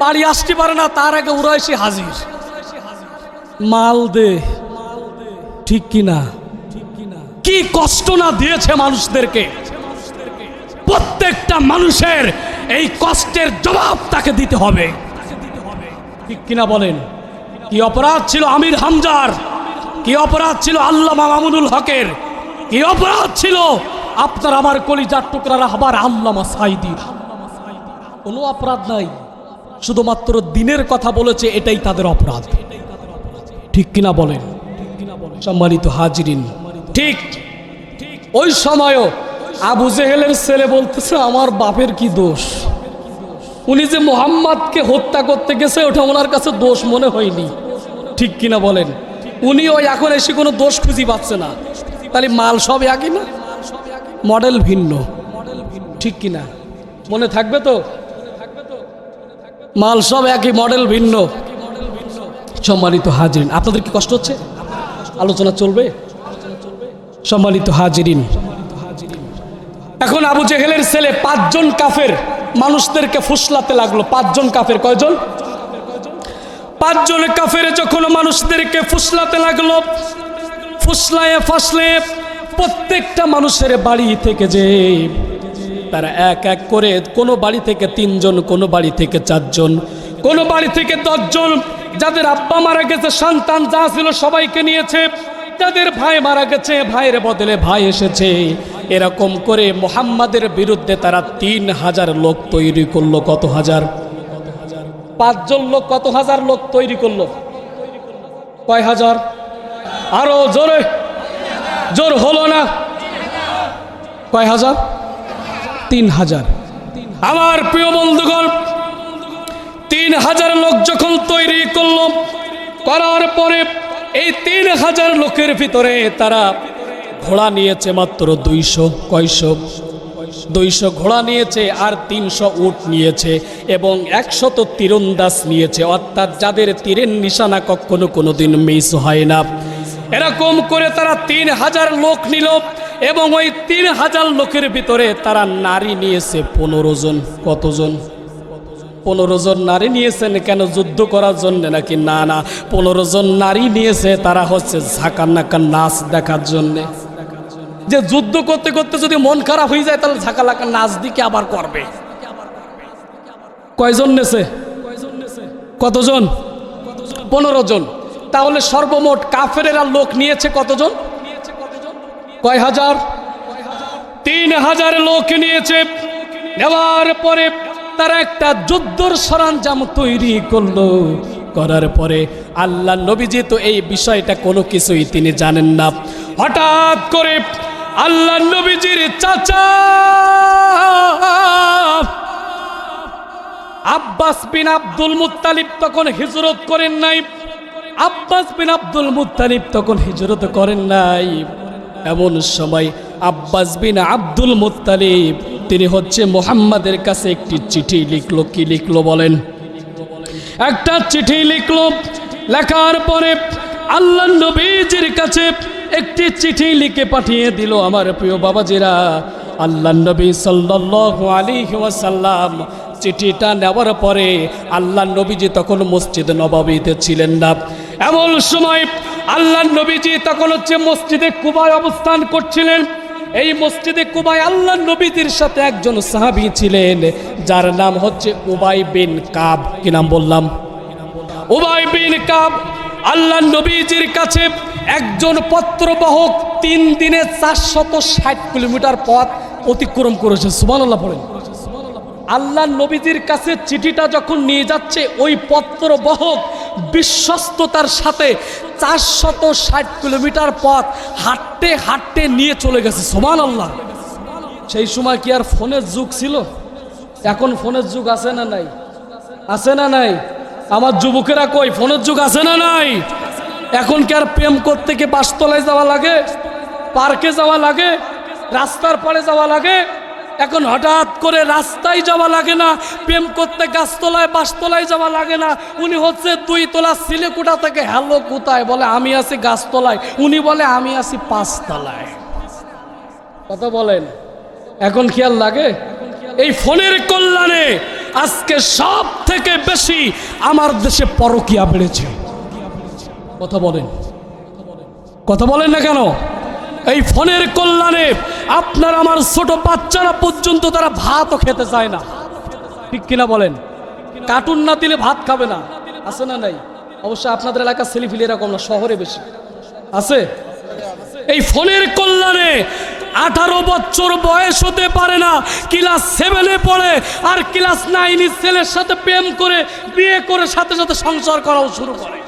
বাড়ি আসতে পারে না, তার আগে ওরা এসে হাজির মাল দে। ঠিক কিনা? কি কষ্ট না দিয়েছে মানুষদেরকে। প্রত্যেকটা মানুষের এই কষ্টের জবাব তাকে দিতে হবে। ঠিক কিনা বলেন? কি অপরাধ ছিল আমির হামজার? কি অপরাধ ছিল আল্লামা মামুনুল হকের? কি অপরাধ ছিল আপনার আমার কলিজার টুকরা রাহবার আল্লামা সাঈদীর? কোনো অপরাধ নাই, শুধুমাত্র দিনের কথা বলেছে, এটাই তাদের অপরাধ। ঠিক কিনা বলেন? সম্মানিত হাজিরিন, ঠিক ওই সময়ও আবু জেহেলের ছেলে বলতেছে আমার বাপের কি দোষ? উনি যে মুহাম্মাদকে হত্যা করতে গেছে ওটা ওনার কাছে দোষ মনে হয়নি। ঠিক কিনা বলেন? উনিও এখন এসে কোনো দোষ খুঁজে পাচ্ছে না। তাহলে মাল সব একই না, মডেল ভিন্ন। ঠিক কিনা? মনে থাকবে তো? মাল সব একই, মডেল ভিন্ন। সম্মানিত হাজিরিন, আপনাদের কি কষ্ট হচ্ছে? আলোচনা চলবে। সম্মানিত হাজিরিন, এখন আবু জেহেলের ছেলে ৫ জন কাফের মানুষদেরকে ফুসলাতে লাগলো। ৫ জন কাফের, কয়জন? ৫ জন কাফের যখন মানুষদেরকে ফুসলাতে লাগলো, ফুসলায় ফাসলে প্রত্যেকটা মানুষের বাড়ি থেকে যে তারা এক এক করে, কোনো বাড়ি থেকে ৩ জন, কোনো বাড়ি থেকে ৪ জন, কোনো বাড়ি থেকে ১০ জন, যাদের আব্বা মারা গেছে সন্তান যা ছিল সবাইকে নিয়েছে, যাদের ভাই মারা গেছে ভাইয়ের বদলে ভাই এসেছে, এরকম করে মুহাম্মাদের বিরুদ্ধে তারা ৩,০০০ লোক তৈরি করলো। কত হাজার? ৫ জন লোক কত হাজার লোক তৈরি করলো? কয় হাজার? আরো জোরে, জোর হলো না? কয় হাজার? ৩,০০০। আমার প্রিয় বন্ধুগণ, ৩,০০০ লোক যখন তৈরি করলো, করার পরে এই ৩,০০০ লোকের ভিতরে তারা ঘোড়া নিয়েছে মাত্র ২০০। কয়শো? ২০০ ঘোড়া নিয়েছে, আর ৩০০ উট নিয়েছে, এবং ১০০ তীরন্দাজ নিয়েছে, অর্থাৎ যাদের তীরের নিশানা কখনো কোনোদিন মিস হয় না। এরকম করে তারা ৩,০০০ লোক নিল, এবং ওই ৩,০০০ লোকের ভিতরে তারা নারী নিয়েছে ১৫ জন। কতজন? ১৫ জন নারী নিয়েছেন। কেন? যুদ্ধ করার জন্য নাকি? না না, ১৫ জন নারী নিয়েছে তারা হচ্ছে ঝাঁকার নাকা নাচ দেখার জন্যে। যে যুদ্ধ করতে করতে যদি মন খারাপ হয়ে যায় তাহলে ঝাঁকা লাকা নাচ দিকে আবার করবে। কয়জন নেছে? কতজন? ১৫ জন। তাহলে সর্বমোট কাফেরেরা লোক নিয়েছে কতজন? কয় হাজার? ৩,০০০ লোক নিয়েছে। নেওয়ার পরে তারা একটা যুদ্ধর সরঞ্জাম তৈরি করলো। করার পরে আল্লাহ নবীজি তো এই বিষয়টা কোনো কিছুই তিনি জানেন না। হঠাৎ করে আল্লাহ নবীজির চাচা আব্বাস বিন আব্দুল মুত্তালিব তখন হিজরত করেন নাই। আব্বাস বিন আব্দুল মুত্তালিব তখন হিজরত করেন নাই। এমন সময় আব্বাস বিন আব্দুল মুত্তালিব তিনি হচ্ছে মুহাম্মাদের কাছে একটি চিঠি লিখলো। কি লিখলো বলেন? একটা চিঠি লিখলো। লেখার পরে আল্লাহ নবীজির কাছে একটি চিঠি লিখে পাঠিয়ে দিল। আমার প্রিয় বাবাজিরা, আল্লাহ নবী সাল্লাল্লাহু আলাইহি ওয়াসাল্লাম চিঠিটা নেওয়ার পরে আল্লাহ নবীজি তখন মসজিদ নববীতে ছিলেন না। এমন সময় আল্লাহ নবীজি তখন হচ্ছে মসজিদে কুবায় অবস্থান করছিলেন। এই মসজিদে কুবায় আল্লাহ নবীজির সাথে একজন সাহাবী ছিলেন যার নাম হচ্ছে উবাই বিন কাব। কি নাম বললাম? উবাই বিন কাব আল্লাহ নবীজির কাছে একজন পত্রবাহক 3 দিনে 460 কিলোমিটার পথ অতিক্রম করেছে। সুবহানাল্লাহ পড়েন। আল্লাহ নবীজির কাছে চিঠিটা যখন নিয়ে যাচ্ছে ওই পত্রবাহক বিশ্বস্ততার সাথে 460 কিলোমিটার পথ হাঁটতে হাঁটতে নিয়ে চলে গেছে। সুবহানাল্লাহ। সেই সময় কি আর ফোনের যুগ ছিল? এখন ফোনের যুগ আছে না নাই? আছে না নাই? আমার যুবকেরা কই, ফোনের যুগ আছে না নাই? এখন কি আর প্রেম করতে কি বাসতলায় যাওয়া লাগে, পার্কে যাওয়া লাগে, রাস্তার পাড়ে যাওয়া লাগে? এখন হঠাৎ করে রাস্তায় যাওয়া লাগে না, প্রেম করতে গাছতলায় বাসতলায় যাওয়া লাগে না। উনি হচ্ছে 2 তলা সিলেকুটা থেকে হ্যালো কোথায় বলে আমি আছি গাছতলায়, উনি বলে আমি আছি 5 তলায়। কথা বলেন, এখন খেয়াল লাগে? এই ফোনের কল্যাণে আজকে সব থেকে বেশি আমার দেশে পরকীয়া বেড়েছে। কথা বলেন, কথা বলেন না কেন? এই ফোনের কল্যাণে আপনার আমার ছোট বাচ্চারা পর্যন্ত তারা ভাতও খেতে চায় না। ঠিক কিনা বলেন? কার্টুন না দিলে ভাত খাবে না। আছে না নাই? অবশ্য আপনাদের এলাকার ছেলেপিলে এরকম না, শহরে বেশি আছে। এই ফোনের কল্যাণে 18 বছর বয়স হতে পারে না, ক্লাস 7-এ পড়ে আর ক্লাস 9 ছেলের সাথে প্রেম করে বিয়ে করে সাথে সাথে সংসার করাও শুরু করে।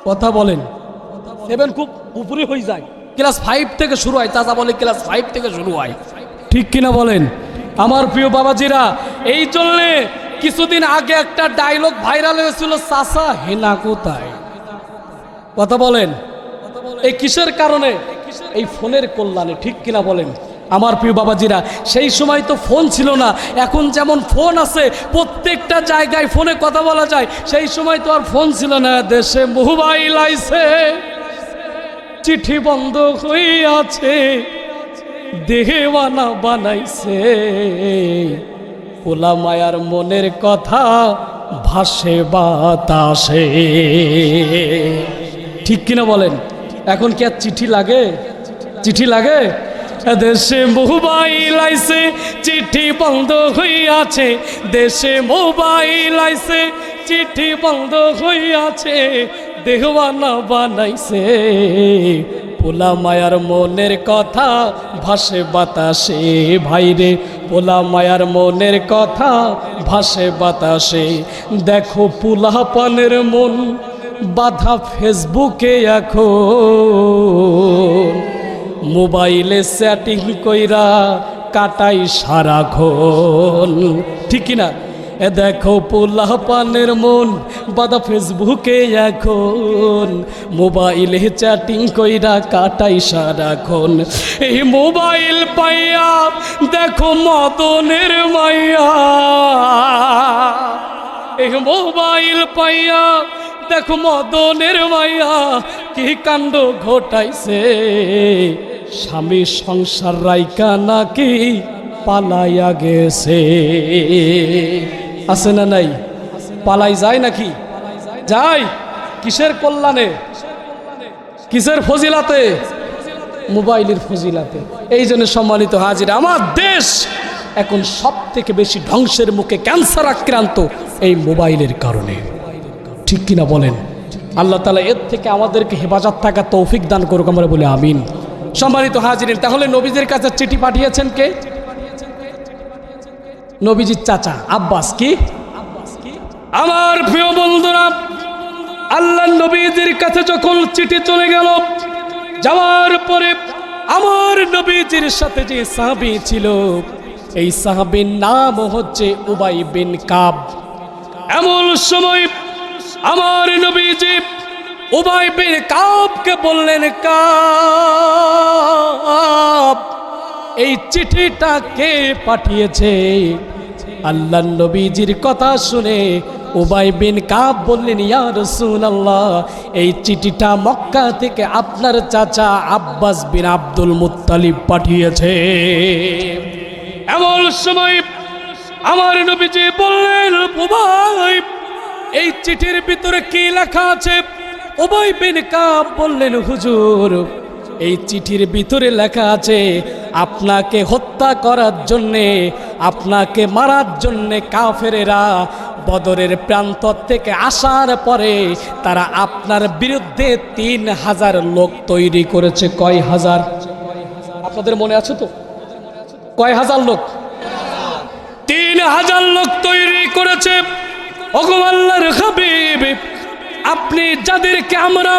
কথা বলেন, 7 খুব উপরে হয়ে যায়, ক্লাস 5 থেকে শুরু হয়। চাচা বলে ক্লাস 5 থেকে শুরু হয়। ঠিক কিনা বলেন? আমার প্রিয় বাবাজিরা, এই জন্যে কিছুদিন আগে একটা ডায়লগ ভাইরাল হয়েছিল, চাচা হেনা কোথায়? কথা বলেন, এই কিসের কারণে? এই ফোনের কল্যাণে। ঠিক কিনা বলেন আমার প্রিয় বাবাজিরা? সেই সময় তো ফোন ছিল না, এখন যেমন ফোন আছে প্রত্যেকটা জায়গায় ফোনে কথা বলা যায়, সেই সময় তো আর ফোন ছিল না। দেশে মোবাইল আইছে, চিঠি বন্ধ হইয়াছে, দেওয়ানা বানাইছে, পোলা মায়ার মনের কথা ভাসে বাতাসে। ঠিক কিনা বলেন? এখন কি আর চিঠি লাগে? চিঠি লাগে? দেশে মোবাইল আইছে, চিঠি বন্ধ হইয়াছে, দেশে মোবাইল আইছে, চিঠি বন্ধ হইয়াছে, দেওয়ানা বানাইছে, পোলা মায়ার মনের কথা ভাসে বাতাসে। ভাইরে, পোলা মায়ার মনের কথা ভাসে বাতাসে। দেখো পোলা পানের মন বাধা ফেসবুকে, এখন মোবাইলে চ্যাটিং কইরা কাটাই সারাক্ষণ। ঠিক কিনা? এ দেখো পোলা পানের মন বাধা ফেসবুকে, এখন মোবাইলে চ্যাটিং কইরা কাটাই সারাক্ষণ। এই মোবাইল পাইয়া দেখো মদনের মাইয়া, এই মোবাইল পাইয়া দেখো মদনের মাইয়া কি কাণ্ড ঘটাইছে, স্বামী সংসার রাইকা নাকি পালাইয়া গেছে। আছে না নাই? পালাই যায় নাকি? যায়। কিসের কল্যাণে? কিসের ফজিলাতে? মোবাইলের ফজিলাতে। এই জন্য সম্মানিত হাজির, আমার দেশ এখন সব থেকে বেশি ধ্বংসের মুখে, ক্যান্সার আক্রান্ত এই মোবাইলের কারণে। ঠিক কিনা বলেন? আল্লাহ তাআলা এর থেকে আমাদেরকে হেফাজত থাকা তৌফিক দান করুক, আমরা বলি আমিন। সম্মানিত হাজিরিন, তাহলে নবীজির কাছে চিঠি পাঠিয়েছেন কে? নবীজির চাচা আব্বাস। কি আমার প্রিয় বন্ধুরা, আল্লাহ নবীজির কাছে যখন চিঠি চলে গেল, যাওয়ার পরে আমার নবীজির সাথে যে সাহাবী ছিল, এই সাহাবীর নাম হচ্ছে উবাই বিন কাব। এমন সময় আমার নবীজি উবাই বিন কাবকে বললেন, কাব, এই চিঠিটা কে পাঠিয়েছে? আল্লাহ নবীজির কথা শুনে উবাই বিন কাব বললেন, ইয়া রাসূলুল্লাহ, এই চিঠিটা মক্কা থেকে আপনার চাচা আব্বাস বিন আব্দুল মুত্তালিব পাঠিয়েছে। এমন সময় আমার নবীজি বললেন, উবাই, এই চিঠির ভিতরে কি লেখা আছে? উবাই বিন কাব বললেন, হুজুর, এই চিঠির ভিতরে লেখা আছে আপনাকে হত্যা করার জন্যে, আপনাকে মারার জন্যে কাফেরেরা বদরের প্রান্তর থেকে আসার পরে তারা আপনার বিরুদ্ধে 3000 লোক তৈরি করেছে। কয় হাজার? আপনাদের মনে আছে তো? কয় হাজার লোক? 3000 লোক তৈরি করেছে। ওগো আল্লাহর হাবিব, আপনি যাদেরকে আমরা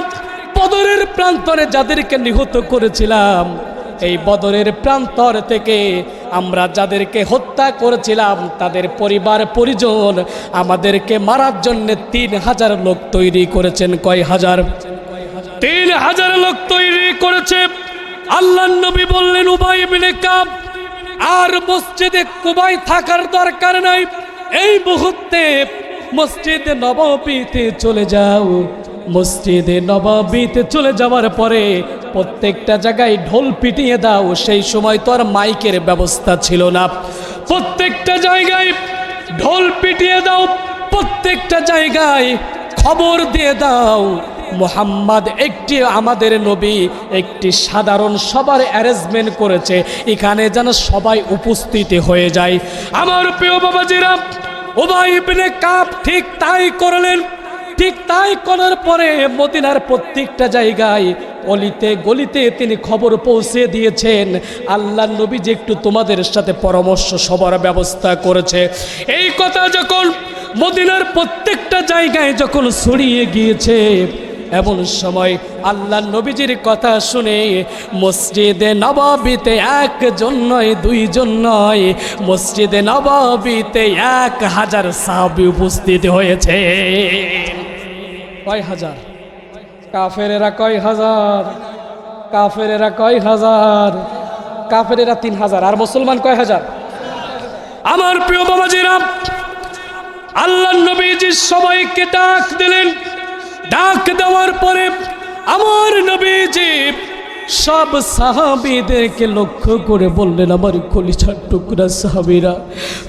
বদরের প্রান্তরে যাদেরকে নিহত করেছিলাম, এই বদরের প্রান্তর থেকে আমরা যাদেরকে হত্যা করেছিলাম তাদের পরিবার পরিজন আমাদেরকে মারার জন্য 3000 লোক তৈরি করেছেন। কয় হাজার? 3000 লোক তৈরি করেছে। আল্লাহর নবী বললেন, উবাই ইবনে কাব, আর মসজিদে কুবায় থাকার দরকার নাই, এই মুহূর্তে মসজিদে নববীতে চলে যাও। মসজিদে নববীতে চলে যাওয়ার পরে প্রত্যেকটা জায়গায় ঢোল পিটিয়ে দাও। সেই সময় তো আর মাইকের ব্যবস্থা ছিল না। প্রত্যেকটা জায়গায় ঢোল পিটিয়ে দাও, প্রত্যেকটা জায়গায় খবর দিয়ে দাও মুহাম্মদ একটি, আমাদের নবী একটি সাধারণ সবার অ্যারেঞ্জমেন্ট করেছে, এখানে যেন সবাই উপস্থিত হয়ে যায়। আমার প্রিয় বাবাজিরা, উবাই ইবনে কাব ঠিক তাই করলেন। ঠিক তাই করার পরে মদিনার প্রত্যেকটা জায়গায় অলিতে গলিতে তিনি খবর পৌঁছে দিয়েছেন আল্লাহর নবী যে একটু তোমাদের সাথে পরামর্শ সবার ব্যবস্থা করেছে। এই কথা যখন মদিনার প্রত্যেকটা জায়গায় যখন ছড়িয়ে গিয়েছে, এমন সময় আল্লাহর নবীজির কথা শুনে মসজিদে নববীতে একজন নয়, দুইজন নয়, মসজিদে নববীতে 1000 সাহাবী উপস্থিত হয়েছে। কয় হাজার? কাফেরেরা কয় হাজার? কাফেরেরা কয় হাজার? কাফেরেরা 3000, আর মুসলমান কয় হাজার? আমার প্রিয় বাবাজিরা, আল্লাহর নবীজি সবাইকে ডাক দিলেন। ডাক দেওয়ার পরে আমার নবীজি সব সাহাবীদেরকে লক্ষ্য করে বললেন, আমার কলিজার টুকরা সাহাবীরা,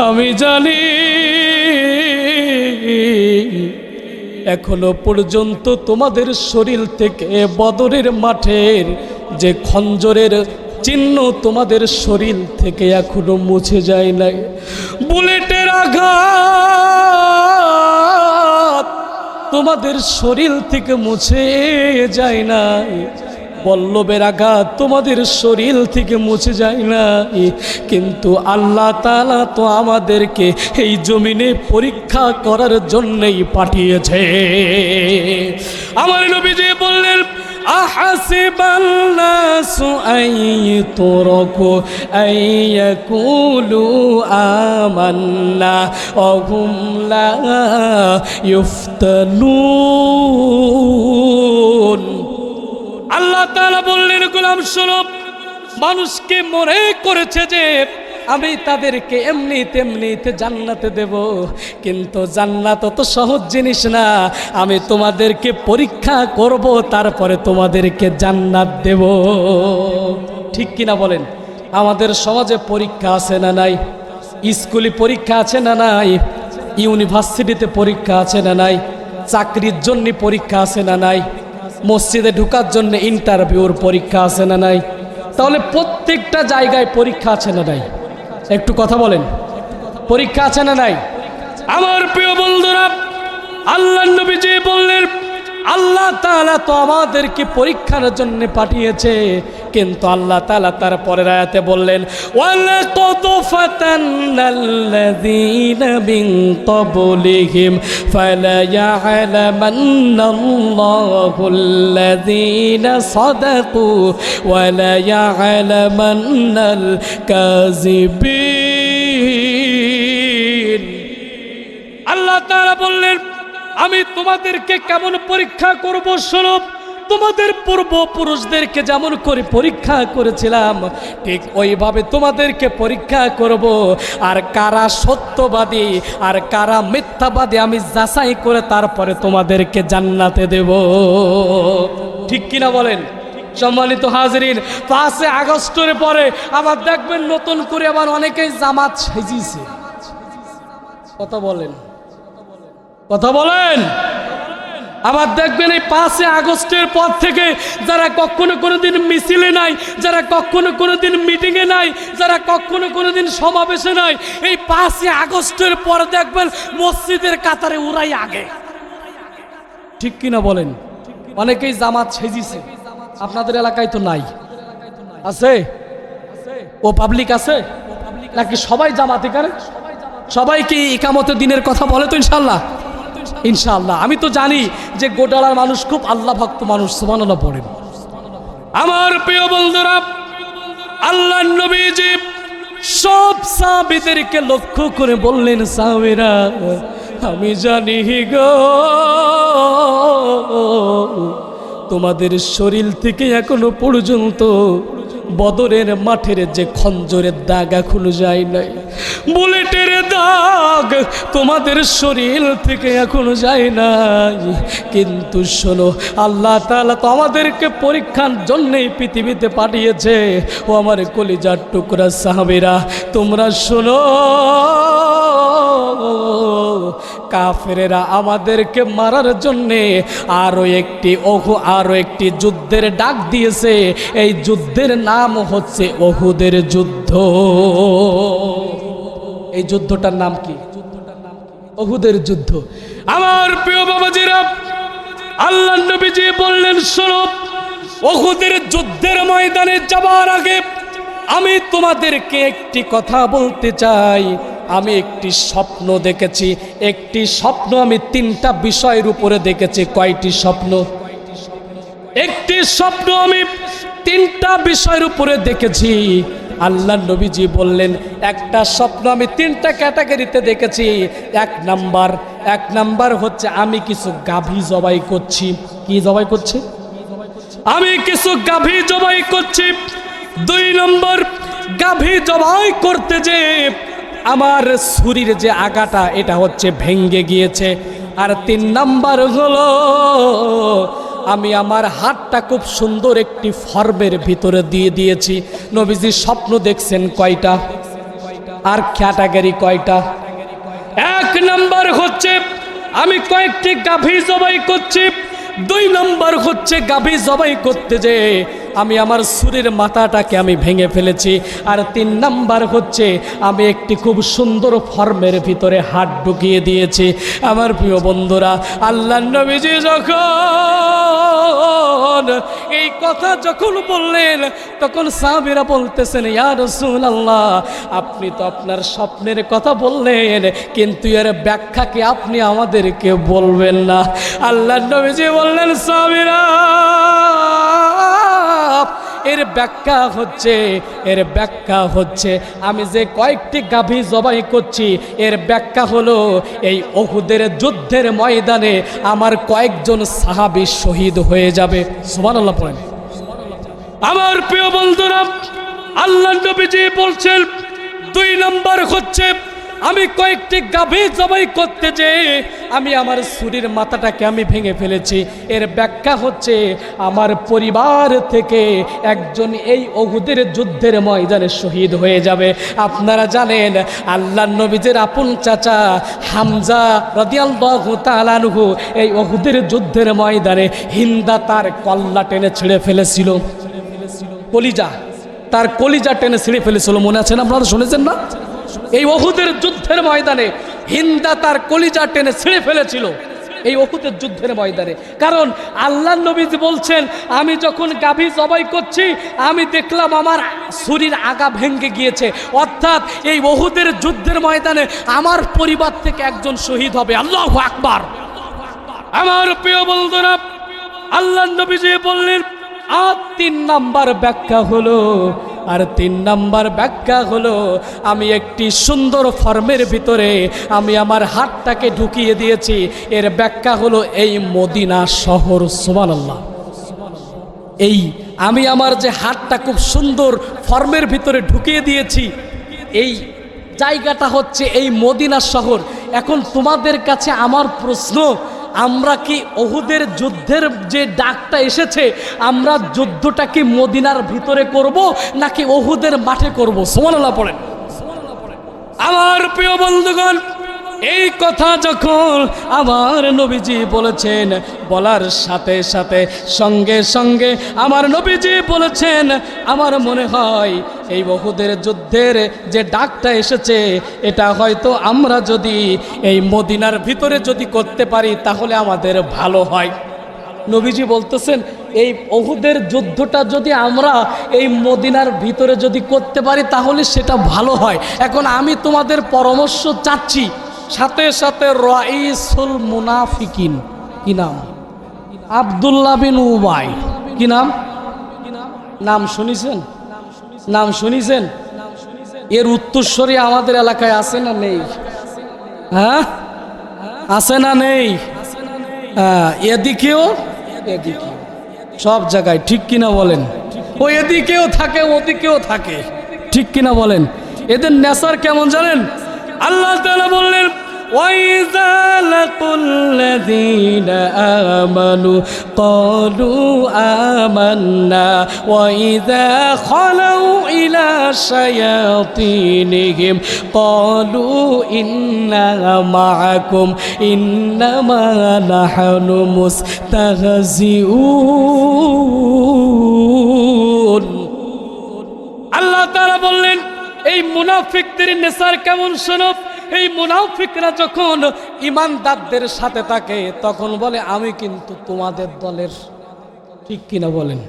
আমি জানি এখনো পর্যন্ত তোমাদের শরীর থেকে বদরের মাঠের যে খঞ্জরের চিহ্ন তোমাদের শরীর থেকে এখনো মুছে যায় নাই। বুলেটের আঘাত তোমাদের শরীর থেকে মুছে যায় নাই। পল্লবের আঘাত তোমাদের শরীর থেকে মুছে যায় না, কিন্তু আল্লাহ তাআলা তো আমাদেরকে এই জমিনে পরীক্ষা করার জন্যই পাঠিয়েছে। আমার নবীজি বললেন, আহাসিবান নাসু আইয়ুতরাকু আইয়াকুলু আমান্না ওয়া হুম লা ইফতানুন। আল্লাহ তাআলা বললেন, গোলাম শোনো, মানুষকে মনে করেছে যে আমি তাদেরকে এমনি তেমনিতে জান্নাতে দেব, কিন্তু জান্নাত তো সহজ জিনিস না। আমি তোমাদেরকে পরীক্ষা করব, তারপরে তোমাদেরকে জান্নাত দেব। ঠিক কিনা বলেন? আমাদের সমাজে পরীক্ষা আছে না নাই? স্কুলে পরীক্ষা আছে না নাই? ইউনিভার্সিটিতে পরীক্ষা আছে না নাই? চাকরির জন্য পরীক্ষা আছে না নাই? মসজিদে ঢোকার জন্য ইন্টারভিউর পরীক্ষা আছে না নাই? তাহলে প্রত্যেকটা জায়গায় পরীক্ষা আছে না নাই? একটু কথা বলেন, পরীক্ষা আছে না নাই? আমার প্রিয় বন্ধুরা, আল্লাহর নবীজি বললেন, আল্লাহ তাআলা তো আমাদেরকে পরীক্ষার জন্য পাঠিয়েছে, কিন্তু আল্লাহ তাআলা তার পরের আয়াতে বললেন, ওয়ালাকাদ ফাতান্নাল্লাযীনা মিন ক্বাবলিহিম ফালা ইয়া'লামান্নাল্লাহুল্লাযীনা সাদাকু ওয়ালা ইয়া'লামান্নাল কাযিবিন। আল্লাহ তাআলা বললেন, আমি তোমাদেরকে কেমন পরীক্ষা করব শোনো। তোমাদের পূর্বপুরুষদেরকে যেমন করে পরীক্ষা করেছিলাম, ঠিক ওইভাবে তোমাদেরকে পরীক্ষা করব। আর কারা সত্যবাদী আর কারা মিথ্যাবাদী আমি যাচাই করে তারপরে তোমাদেরকে জান্নাতে দেব। ঠিক কিনা বলেন? সম্মানিত হাজরিন, 5 আগস্টের পরে আবার দেখবেন নতুন করে আবার অনেকেই জামাত সেজিয়েছে। কথা বলেন, কথা বলেন। আবার দেখবেন এই 5 আগস্টের পর থেকে যারা কখনো কোনোদিন মিছিলে নাই, যারা কখনো কোনোদিন মিটিংয়ে নাই, যারা কখনো কোনোদিন সমাবেশে নাই, এই 5 আগস্টের পর দেখবেন মসজিদের কাতারে ওরাই আগে। ঠিক কিনা বলেন? অনেকেই জামাত সেজিছে, আপনাদের এলাকায় তো নাই, আছে? ও পাবলিক আছে নাকি সবাই জামাতে করে? সবাই কি ইকামতে দিনের কথা বলে তো? ইনশাল্লাহ, ইনশাআল্লাহ। আমি তো জানি যে গোটালার মানুষ খুব আল্লাহ ভক্ত মানুষ, সুবহানাল্লাহ পড়েন। আমার প্রিয় বন্ধুরা, আল্লাহ নবীজি সব সাহাবীদেরকে লক্ষ্য করে বললেন, সাহাবীরা আমি জানি গো তোমাদের শরীর থেকে এখনো পর্যন্ত বদরের মাঠের যে খঞ্জরের দাগ এখনো যায় নাই, বুলেটের দাগ তোমাদের শরীর থেকে এখনো যায় নাই। কিন্তু শোনো, আল্লাহ তাআলা তো আমাদেরকে পরীক্ষার জন্যই পৃথিবীতে পাঠিয়েছে। ও আমার কলিজার টুকরা সাহাবীরা, তোমরা শোনো, কাফেরেরা আমাদেরকে মারার জন্যে আরো একটি যুদ্ধের ডাক দিয়েছে। এই যুদ্ধের নাম হচ্ছে ওহুদের যুদ্ধ। এই যুদ্ধটার নাম কি? ওহুদের যুদ্ধ। আমার প্রিয় বাবাজিরা, আল্লাহ নবীজি বললেন, শোনো, ওহুদের যুদ্ধের ময়দানে যাবার আগে আমি তোমাদেরকে একটি কথা বলতে চাই। আমি একটি স্বপ্ন দেখেছি। একটি স্বপ্ন আমি 3টা বিষয়ের উপরে দেখেছি। কয়টি স্বপ্ন? একটি স্বপ্ন আমি 3টা বিষয়ের উপরে দেখেছি। আল্লাহ নবীজি বললেন, একটা স্বপ্ন আমি 3টা ক্যাটাগরিতে দেখেছি। এক নাম্বার হচ্ছে আমি কিছু গাভী জবাই করছি। কি জবাই করছি? আমি কিছু গাভী জবাই করছি। 2 নম্বর, গাভী জবাই করতে যে আমার ছুরির যে আগাটা এটা হচ্ছে ভেঙ্গে গিয়েছে। আর 3 নাম্বার হলো আমি আমার হাতটা খুব সুন্দর একটি ফর্মের ভিতরে দিয়ে দিয়েছি। নবীজি স্বপ্ন দেখছেন কয়টা? আর ক্যাটাগরি কয়টা? 1 নাম্বার হচ্ছে আমি কয়েকটি গাভী জবাই করছি। 2 নম্বর হচ্ছে গাভী জবাই করতে যে আমি আমার ছুরির মাথাটাকে আমি ভেঙে ফেলেছি। আর 3 নাম্বার হচ্ছে আমি একটি খুব সুন্দর ফর্মের ভিতরে হাত ঢুকিয়ে দিয়েছি। আমার প্রিয় বন্ধুরা, আল্লাহ নবীজি যখন এই কথা বললেন, তখন সাহাবীরা বলতেছেন, ইয়া রাসূলুল্লাহ, আপনি তো আপনার স্বপ্নের কথা বললেন, কিন্তু এর ব্যাখ্যা কি আপনি আমাদেরকে বলবেন না? আল্লাহ নবীজি বললেন, সাহাবীরা, এর ব্যাখ্যা হচ্ছে আমি যে কয়েকটি গাভী জবাই করছি, এর ব্যাখ্যা হলো এই উহুদের যুদ্ধের ময়দানে আমার কয়েকজন সাহাবী শহীদ হয়ে যাবে। সুবহানাল্লাহ পড়েন। আমার প্রিয় বন্ধুরা, আল্লাহ নবীজি বলছেন 2 নম্বর হচ্ছে আমি কয়েকটি গাভী জবাই করতে যে আমি আমার ছুরির মাথাটাকে আমি ভেঙে ফেলেছি। এর ব্যাখ্যা হচ্ছে আমার পরিবার থেকে একজন এই উহুদের যুদ্ধের ময়দানে শহীদ হয়ে যাবে। আপনারা জানেন, আল্লাহ নবীজির আপন চাচা হামজা রাদিয়াল্লাহু তাআলা আনহু এই উহুদের যুদ্ধের ময়দানে হিন্দা তার কল্লা টেনে ছিঁড়ে ফেলেছিল। তার কলিজা টেনে ছিঁড়ে ফেলেছিল। মনে আছেন? আপনারা শুনেছেন না? এই উহুদের যুদ্ধের ময়দানে হিন্দা তার কলিজা টেনে ছিঁড়ে ফেলেছিল এই উহুদের যুদ্ধের ময়দানে। কারণ আল্লাহ নবীজি বলছেন, আমি যখন গাভী জবাই করছি আমি দেখলাম আমার ছুরির আগা ভেঙে গিয়েছে। অর্থাৎ এই উহুদের যুদ্ধের ময়দানে আমার পরিবার থেকে একজন শহীদ হবে। আল্লাহু আকবার। আমার প্রিয় বন্ধুরা, আল্লাহ নবীজি বললেন, আর 3 নাম্বার ব্যাখ্যা হলো আমি একটি সুন্দর ফর্মের ভিতরে আমি আমার হাতটাকে ঢুকিয়ে দিয়েছি। এর ব্যাখ্যা হলো এই মদিনা শহর। সুবহানাল্লাহ। এই আমি আমার যে হাতটা খুব সুন্দর ফর্মের ভিতরে ঢুকিয়ে দিয়েছি, এই জায়গাটা হচ্ছে এই মদিনা শহর। এখন তোমাদের কাছে আমার প্রশ্ন, আমরা কি উহুদের যুদ্ধের যে ডাকটা এসেছে, আমরা যুদ্ধটা কি মদিনার ভিতরে করব নাকি উহুদের মাঠে করব? সুবহানাল্লাহ পড়েন। আমার প্রিয় বন্ধুগণ, এই কথা যখন আমার নবীজি বলেছেন, বলার সাথে সাথে সঙ্গে সঙ্গে আমার নবীজি বলেছেন, আমার মনে হয় এই উহুদের যুদ্ধের যে ডাকটা এসেছে এটা হয়তো আমরা যদি এই মদিনার ভিতরে যদি করতে পারি তাহলে আমাদের ভালো হয়। নবীজি বলতেছেন এই উহুদের যুদ্ধটা যদি আমরা এই মদিনার ভিতরে যদি করতে পারি তাহলে সেটা ভালো হয়। এখন আমি তোমাদের পরামর্শ চাচ্ছি, সাথে সাথে রাইসুল মুনাফিকিন, কি নাম? আব্দুল্লাহ বিন উবাই। কি নাম? নাম শুনেছেন? নাম শুনেছেন? এর উত্তরসূরি আমাদের এলাকায় আছে না নেই? হ্যাঁ, আছে না নেই? হ্যাঁ, এদিকেও এদিকেও সব জায়গায়, ঠিক কিনা বলেন? ও এদিকেও থাকে ওদিকেও থাকে, ঠিক কিনা বলেন? এদের নেশার কেমন জানেন? আল্লাহ তাআলা বললেন وَإِذَا لَقُوا الَّذِينَ آمَنُوا قَالُوا آمَنَّا وَإِذَا خَلَوْا إِلَى شَيَاطِينِهِمْ قَالُوا إِنَّا مَعَكُمْ إِنَّمَا نَحْنُ مُسْتَهْزِئُونَ। আল্লাহ তাআলা বললেন এই মুনাফিকদের নেশার কেমন শোনো। এই মুনাফিকরা যখন ইমানদারদের সাথে থাকে তখন বলে আমি কিন্তু তোমাদের দলের, ঠিক কিনা বলেন?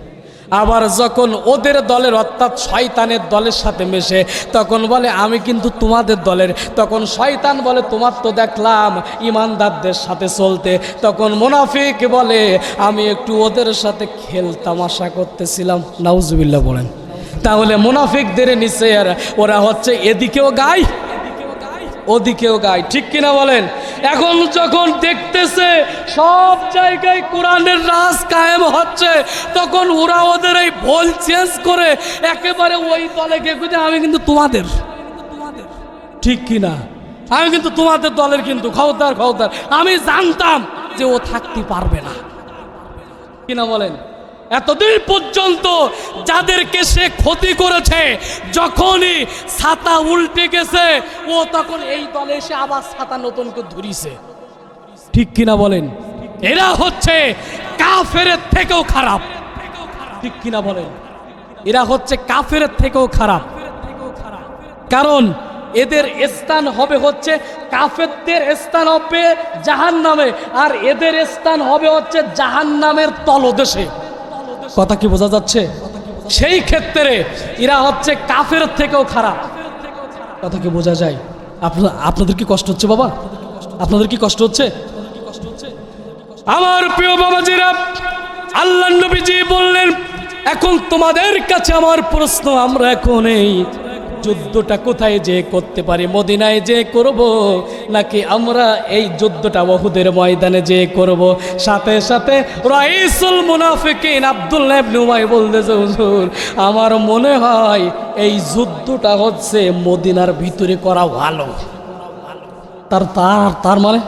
আবার যখন ওদের দলের অর্থাৎ শয়তানের দলের সাথে মেশে তখন বলে আমি কিন্তু তোমাদের দলের। তখন শয়তান বলে তোমার তো দেখলাম ইমানদারদের সাথে চলতে, তখন মুনাফিক বলে আমি একটু ওদের সাথে খেল তামাশা করতেছিলাম। নাউজুবিল্লাহ বলেন। তাহলে মুনাফিকদের নিচে আর ওরা হচ্ছে এদিকেও গায় ওদিকেও গায়, ঠিক কিনা বলেন? এখন যখন দেখতেছে সব জায়গায় কোরআনের রাজ কায়েম হচ্ছে তখন ওরা ওদের এই ভুল চেঞ্জ করে একেবারে ওই দলে গিয়ে আমি কিন্তু তোমাদের, ঠিক কিনা? আমি কিন্তু তোমাদের দলের, কিন্তু খবরদার খবরদার। আমি জানতাম যে ও থাকতে পারবে না, কিনা বলেন? এতদিন পর্যন্ত যাদেরকে সে ক্ষতি করেছে যখনই ছাতা উল্টে গেছে ও তখন এই দলে এসে আবার ছাতা নতুন করে ধরিছে, ঠিক কিনা বলেন? এরা হচ্ছে কাফেরের থেকেও খারাপ, ঠিক কিনা বলেন? এরা হচ্ছে কাফেরের থেকেও খারাপ। কারণ এদের স্থান হবে হচ্ছে কাফেরদের স্থান হবে জাহান্নামে, আর এদের স্থান হবে হচ্ছে জাহান্নামের তলদেশে। কথা কি বোঝা যাচ্ছে? সেই ক্ষেত্রে এরা হচ্ছে কাফের থেকেও খারাপ। কথা কি বোঝা যায়? আপনাদের কি কষ্ট হচ্ছে বাবা? আপনাদের কি কষ্ট হচ্ছে? আমার প্রিয় বাবাজিরা, আল্লাহ নবীজি বললেন এখন তোমাদের কাছে আমার প্রশ্ন, আমরা এখন এই যুদ্ধটা কোথায় যে করতে পারি? মদিনায় যে করব নাকি আমরা এই যুদ্ধটা উহুদের ময়দানে যে করব? সাথে সাথে রাইসুল মুনাফিকিন আব্দুল্লাহ ইবনে উবাই বলতেছে হুজুর আমার মনে হয় এই যুদ্ধটা হচ্ছে মদিনার ভিতরে করা ভালো। তার মানে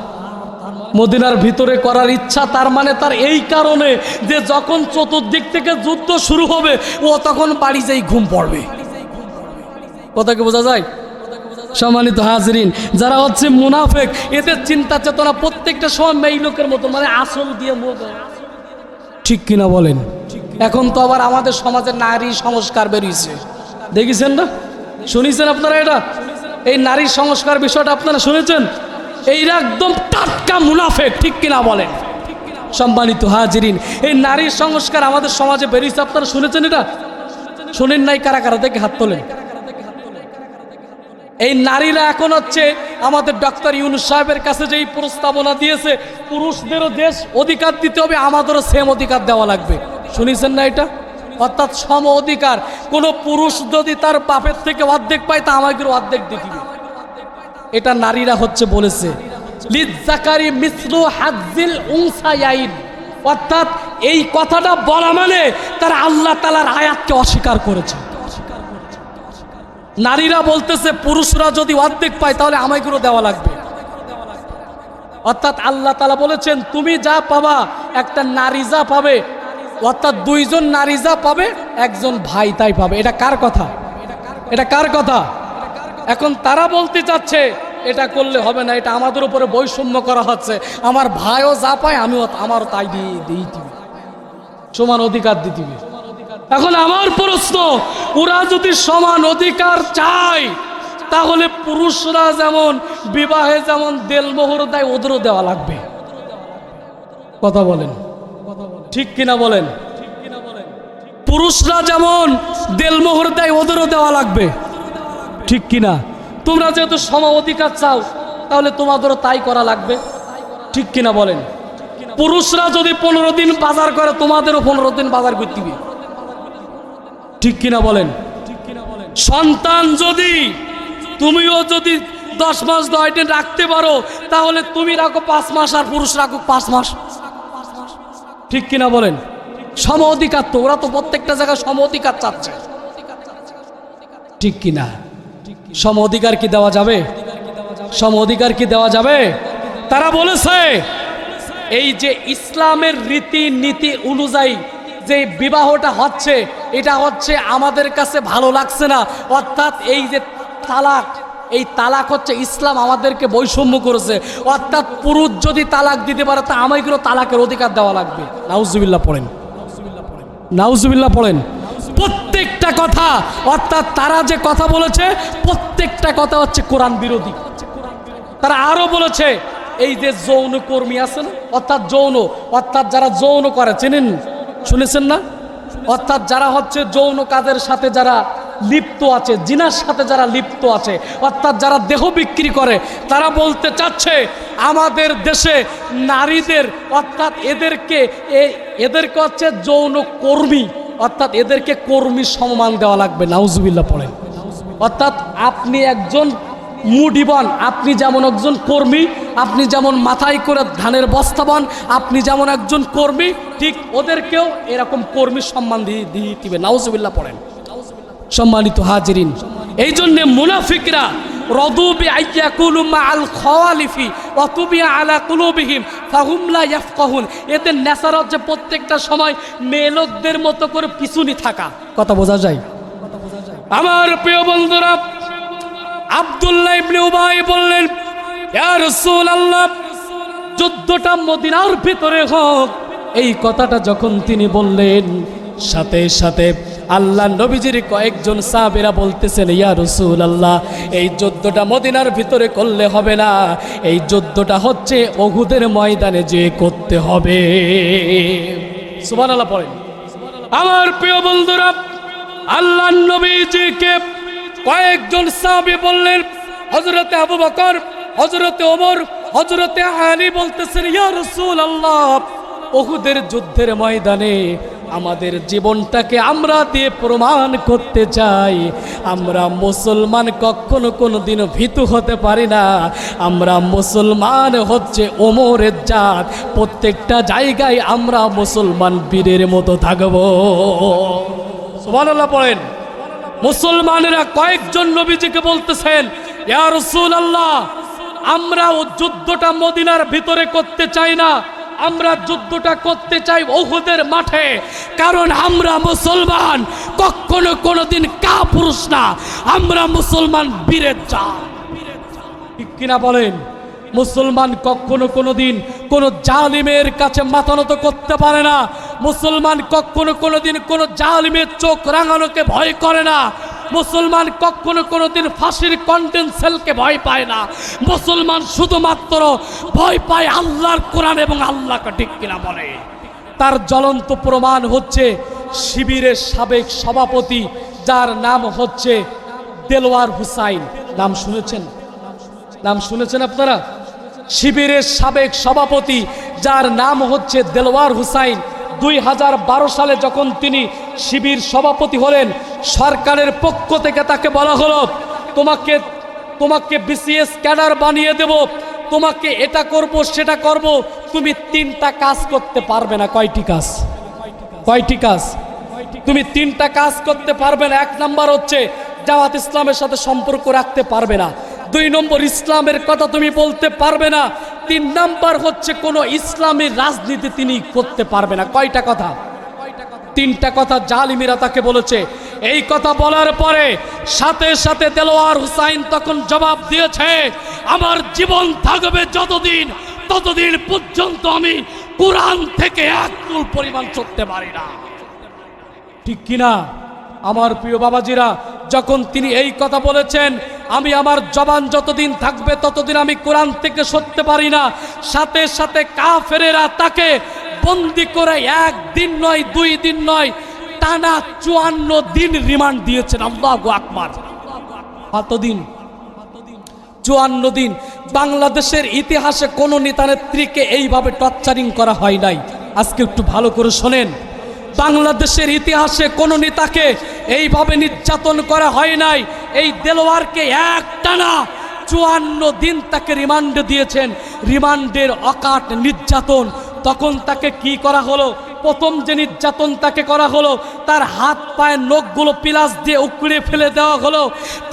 মদিনার ভিতরে করার ইচ্ছা, তার মানে তার এই কারণে যে যখন চতুর্দিক থেকে যুদ্ধ শুরু হবে ও তখন বাড়ি যেই ঘুম পড়বে। কথা কি বোঝা যায়? সম্মানিত হাজরিন, যারা হচ্ছে মুনাফিক এদের চিন্তা চেতনা প্রত্যেকটা সময় এই লোকের মতো, মানে আসল দিয়ে মুখ, ঠিক কিনা বলেন? এখন তো আবার আমাদের সমাজে নারী সংস্কার বেরিয়েছে, দেখেছেন না? শুনেছেন আপনারা এটা? এই নারী সংস্কার বিষয়টা আপনারা শুনেছেন? এইরা একদম টাটকা মুনাফিক, ঠিক কিনা বলেন? সম্মানিত হাজরিন, এই নারী সংস্কার আমাদের সমাজে বেরিয়েছে, আপনারা শুনেছেন এটা? শুনেন নাই? কারা কারা দেখে হাত তোলেন। এই নারীরা এখন হচ্ছে আমাদের ডক্টর ইউনূস সাহেবের কাছে যেই প্রস্তাবনা দিয়েছে পুরুষদেরও দেশ অধিকার দিতে হবে, আমাদেরও সেম অধিকার দেওয়া লাগবে। শুনেছেন না এটা? অর্থাৎ সম অধিকার। কোনো পুরুষ যদি তার বাপের থেকে অর্ধেক পায় তা আমাদেরও অর্ধেক দেখিবে, এটা নারীরা হচ্ছে বলেছে। লিজ্জাকারি মিসলু হাজ্জিল উনসায়াইন, অর্থাৎ এই কথাটা বলা মানে তারা আল্লাহ তাআলার আয়াতকে অস্বীকার করেছে। নারীরা বলতেছে পুরুষরা যদি অর্ধেক পায় তাহলে আমাদেরও দেওয়া লাগবে। অর্থাৎ আল্লাহ তাআলা বলেছেন তুমি যা পাবা একটা নারী যা পাবে, অর্থাৎ দুইজন নারী যা পাবে একজন ভাই তাই পাবে। এটা কার কথা? এটা কার কথা? এখন তারা বলতে চাচ্ছে এটা করলে হবে না, এটা আমাদের উপরে বৈষম্য করা হচ্ছে, আমার ভাইও যা পায় আমিও আমারও তাই দিয়ে দিতে হবে, সমান অধিকার দিতে হবে। এখন আমার প্রশ্ন, ওরা যদি সমান অধিকার চায় তাহলে পুরুষরা যেমন বিবাহে যেমন দেলমোহর দেয় ওদেরও দেওয়া লাগবে। কথা বলেন, ঠিক কিনা বলেন? পুরুষরা যেমন দেলমোহর দেয় ওদেরও দেওয়া লাগবে, ঠিক কিনা? তোমরা যেহেতু সম অধিকার চাও তাহলে তোমাদেরও তাই করা লাগবে, ঠিক কিনা বলেন? পুরুষরা যদি 15 দিন বাজার করে তোমাদেরও 15 দিন বাজার করতে হবে, ঠিক কিনা বলেন? সন্তান যদি তুমিও যদি 10 মাস 10 দিন রাখতে পারো তাহলে তুমি রাখো 5 মাস আর পুরুষ রাখো 5 মাস, ঠিক কিনা বলেন? সম অধিকার তো, ওরা তো প্রত্যেকটা জায়গায় সম অধিকার চাচ্ছে, ঠিক কিনা? সম অধিকার কি দেওয়া যাবে? সম অধিকার কি দেওয়া যাবে? তারা বলেছে এই যে ইসলামের রীতি নীতি অনুযায়ী যে বিবাহটা হচ্ছে এটা হচ্ছে আমাদের কাছে ভালো লাগছে না, অর্থাৎ এই যে তালাক, এই তালাক হচ্ছে ইসলাম আমাদেরকে বৈষম্য করেছে, অর্থাৎ পুরুষ যদি তালাক দিতে পারে তা আমাদেরও তালাকের অধিকার দেওয়া লাগবে। নাউজুবিল্লাহ পড়েন, নাউজুবিল্লাহ পড়েন। প্রত্যেকটা কথা, অর্থাৎ তারা যে কথা বলেছে প্রত্যেকটা কথা হচ্ছে কোরআন বিরোধী। তারা আরো বলেছে এই যে যৌন কর্মী আছে না, অর্থাৎ যৌন, অর্থাৎ যারা যৌন করে, চেনেন শুনেছেন না? অর্থাৎ যারা হচ্ছে যৌন কাজের সাথে যারা লিপ্ত আছে, জিনার সাথে যারা লিপ্ত আছে, অর্থাৎ যারা দেহ বিক্রি করে, তারা বলতে চাচ্ছে আমাদের দেশে নারীদের, অর্থাৎ এদেরকে হচ্ছে যৌন কর্মী, অর্থাৎ এদেরকে কর্মী সম্মান দেওয়া লাগবে। নাউজুবিল্লাহ পড়েন। অর্থাৎ আপনি একজন মুডিবান, আপনি যেমন একজন কর্মী, আপনি যেমন মাথায় করে ধানের বস্তাবান, আপনি যেমন একজন কর্মী, ঠিক ওদেরকেও এরকম কর্মী সম্মান দিয়ে দিবে। নাউজুবিল্লাহ পড়েন। সম্মানিত হাজিরিন, এই জন্যে মুনাফিকরা রদুবি আইয়াকুলু মাআল খাওয়ালিফি ওয়া তুবিয়া আলা কুলুবিহিম ফাহুম লা ইয়াফকাহুন। এদের নেশার হচ্ছে প্রত্যেকটা সময় মেয়ে লোকদের মতো করে পিছুনি থাকা। কথা বোঝা যায়? আমার প্রিয় বন্ধুরা, আব্দুল্লাহ ইবনে উবাই বললেন, ইয়া রাসূলুল্লাহ, যুদ্ধটা মদিনার ভিতরে হোক। এই কথাটা যখন তিনি বললেন, সাথে সাথে আল্লাহ নবীজির কয়েকজন সাহাবীরা বলতেছেন, ইয়া রাসূলুল্লাহ, এই যুদ্ধটা মদিনার ভিতরে করলে হবে না, এই যুদ্ধটা হচ্ছে উহুদের ময়দানে যে করতে হবে। সুবহানাল্লাহ পড়েন। আমার প্রিয় বন্ধুরা, আল্লাহ নবীজিকে কয়েকজন সাহাবী বললেন, হযরতে আবু বকর, হযরতে ওমর, হযরতে আলী বলতেছেন, ইয়া রাসূলুল্লাহ, উহুদের যুদ্ধের ময়দানে আমাদের জীবনটাকে আমরা দিয়ে প্রমাণ করতে চাই আমরা মুসলমান কখনো কোনোদিনও ভীতু হতে পারি না। আমরা মুসলমান হচ্ছে ওমরের জাত, প্রত্যেকটা জায়গায় আমরা মুসলমান বীরের মতো থাকবো। সুবহানাল্লাহ পড়েন। মুসলমানেরা কয়েকজন নবীজিকে বলতেছেন, ইয়া রাসূলুল্লাহ, আমরা ও যুদ্ধটা মদিনার ভিতরে করতে চাই না, আমরা যুদ্ধটা করতে চাই উহুদের মাঠে, কারণ আমরা মুসলমান কখনো কোনোদিন কাপুরুষ না, আমরা মুসলমান বীরের জাত। ঠিক কিনা বলেন? মুসলমান কখনো কোনোদিন কোন জালিমের কাছে মাথা নত করতে পারে না, মুসলমান কখনো কোনোদিন কোন জালিমের চোখ রাঙানোকে ভয় করে না, মুসলমান কখনো কোনোদিন ফাঁসির কন্টেন্সেলকে ভয় পায় না, মুসলমান শুধুমাত্র ভয় পায় আল্লাহর কোরআন এবং আল্লাহকে। ঠিক কিনা বলে? তার জ্বলন্ত প্রমাণ হচ্ছে শিবিরের সাবেক সভাপতি, যার নাম হচ্ছে দেলওয়ার হুসাইন। নাম শুনেছেন? নাম শুনেছেন আপনারা? শিবিরের সাবেক সভাপতি যার নাম হচ্ছে দেলওয়ার হুসাইন, 2012 সালে যখন তিনি শিবির সভাপতি হলেন, সরকারের পক্ষ থেকে তাকে বলা হলো, তোমাকে বিসিএস ক্যাডার বানিয়ে দেব, তোমাকে এটা করব সেটা করব, তুমি 3টা কাজ করতে পারবে না। কয়টি কাজ? কয়টি কাজ? তুমি 3টা কাজ করতে পারবে না। 1 নাম্বার হচ্ছে জামাত ইসলামের সাথে সম্পর্ক রাখতে পারবে না, 2 নম্বর ইসলামের কথা তুমি বলতে পারবে না, 3 নাম্বার হচ্ছে কোনো ইসলামী রাজনীতি তিনি করতে পারবে না। কয়টা কথা? 3টা কথা জালিমিরা তাকে বলেছে। এই কথা বলার পরে সাথে সাথে দেলওয়ার হুসাইন তখন জবাব দিয়েছে, আমার জীবন থাকবে যতদিন, ততদিন পর্যন্ত আমি কোরআন থেকে এক চুল পরিমাণ চলতে পারি না। ঠিক কিনা আমার প্রিয় বাবাজিরা? যখন তিনি এই কথা বলেছেন, আমি আমার জবান যতদিন থাকবে ততদিন আমি কোরআন থেকে সরতে পারি না, সাথে সাথে কাফেরেরা তাকে বন্দি করে একদিন নয়, 2 দিন নয়, টানা 54 দিন রিমান্ড দিয়েছেন। আল্লাহু আকবার! কতদিন? 54 দিন। বাংলাদেশের ইতিহাসে কোনো নেতা নেত্রীকে এইভাবে টর্চারিং করা হয় নাই। আজকে একটু ভালো করে শোনেন, বাংলাদেশের ইতিহাসে কোনো নেতাকে এইভাবে নির্যাতন করা হয় নাই। এই দেলোয়ারকে একটানা 54 দিন তাকে রিমান্ডে দিয়েছেন। রিমান্ডের অকাট নির্যাতন। তখন তাকে কি করা হলো? প্রথম যে নির্যাতন তাকে করা হলো, তার হাত পায়ের নখগুলো পিলাস দিয়ে উকড়ে ফেলে দেওয়া হলো।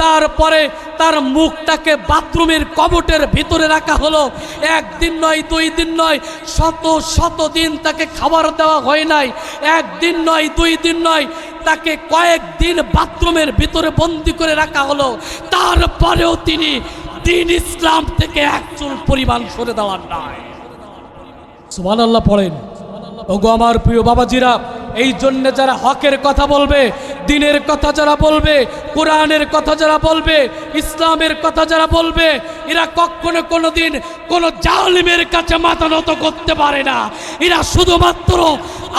তারপরে তার মুখটাকে বাথরুমের কবটের ভিতরে রাখা হলো। 1 দিন নয়, 2 দিন নয়, শত দিন তাকে খাবার দেওয়া হয় নাই। 1 দিন নয়, 2 দিন নয়, তাকে কয়েকদিন বাথরুমের ভিতরে বন্দি করে রাখা হলো। তারপরেও তিনি দ্বীন ইসলাম থেকে এক চুল পরিমাণ সরে দেওয়ার নাই। সুবহানাল্লাহ পড়েন। ওগো আমার প্রিয় বাবাজিরা, এই জন্য যারা হকের কথা বলবে, দ্বীনের কথা যারা বলবে, কোরআনের কথা যারা বলবে, ইসলামের কথা যারা বলবে, এরা কখনো কোনোদিন কোনো জালিমের কাছে মাথা নত করতে পারে না। এরা শুধুমাত্র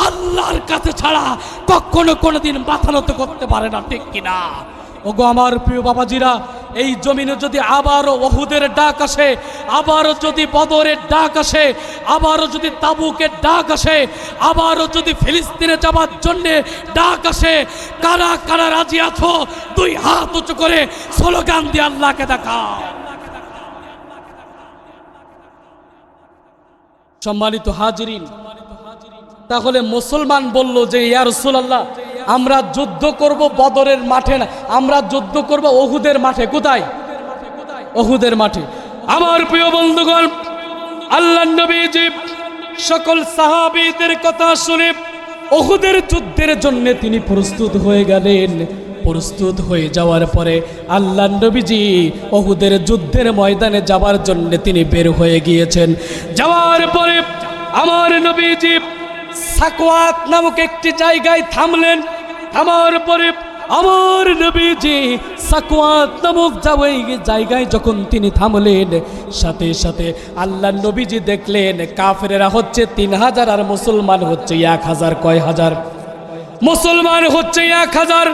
আল্লাহর কাছে ছাড়া কখনো কোনোদিন মাথা নত করতে পারে না। ঠিক কিনা? ওগো আমার প্রিয় বাবাজিরা, এই জমিনে যদি আবারও ওহুদের ডাক আসে, আবারও যদি বদরের ডাক আসে, আবারও যদি তাবুকের ডাক আসে, আবারও যদি ফিলিস্তিনে যাবার জন্যে ডাক আসে, কারা কারা রাজি আছো? 2 হাত উঁচু করে স্লোগান দিয়ে আল্লাহকে দেখাও। সম্মানিত হাজিরিন, তাহলে মুসলমান বলল যে ইয়া রাসূলুল্লাহ, আমরা যুদ্ধ করব বদরের মাঠে না, আমরা যুদ্ধ করব ওহুদের মাঠে। কোথায়? ওহুদের মাঠে। আমার প্রিয় বন্ধুগণ, আল্লাহর নবীজি সকল সাহাবীদের কথা শুনে ওহুদের যুদ্ধের জন্য তিনি প্রস্তুত হয়ে গেলেন। প্রস্তুত হয়ে যাওয়ার পরে আল্লাহর নবীজি ওহুদের যুদ্ধের ময়দানে যাওয়ার জন্য তিনি বের হয়ে গিয়েছেন। যাওয়ার পরে আমার নবীজি সাকওয়াত নামক একটি জায়গায় থামলেন। থামার পরে আমার নবীজি সাকওয়াত নামক জায়গায় যখন তিনি থামলেন, সাথে সাথে আল্লাহর নবীজি দেখলেন কাফেরেরা হচ্ছে 3000 আর মুসলমান হচ্ছে 1000। কয় হাজার? মুসলমান হচ্ছে 1000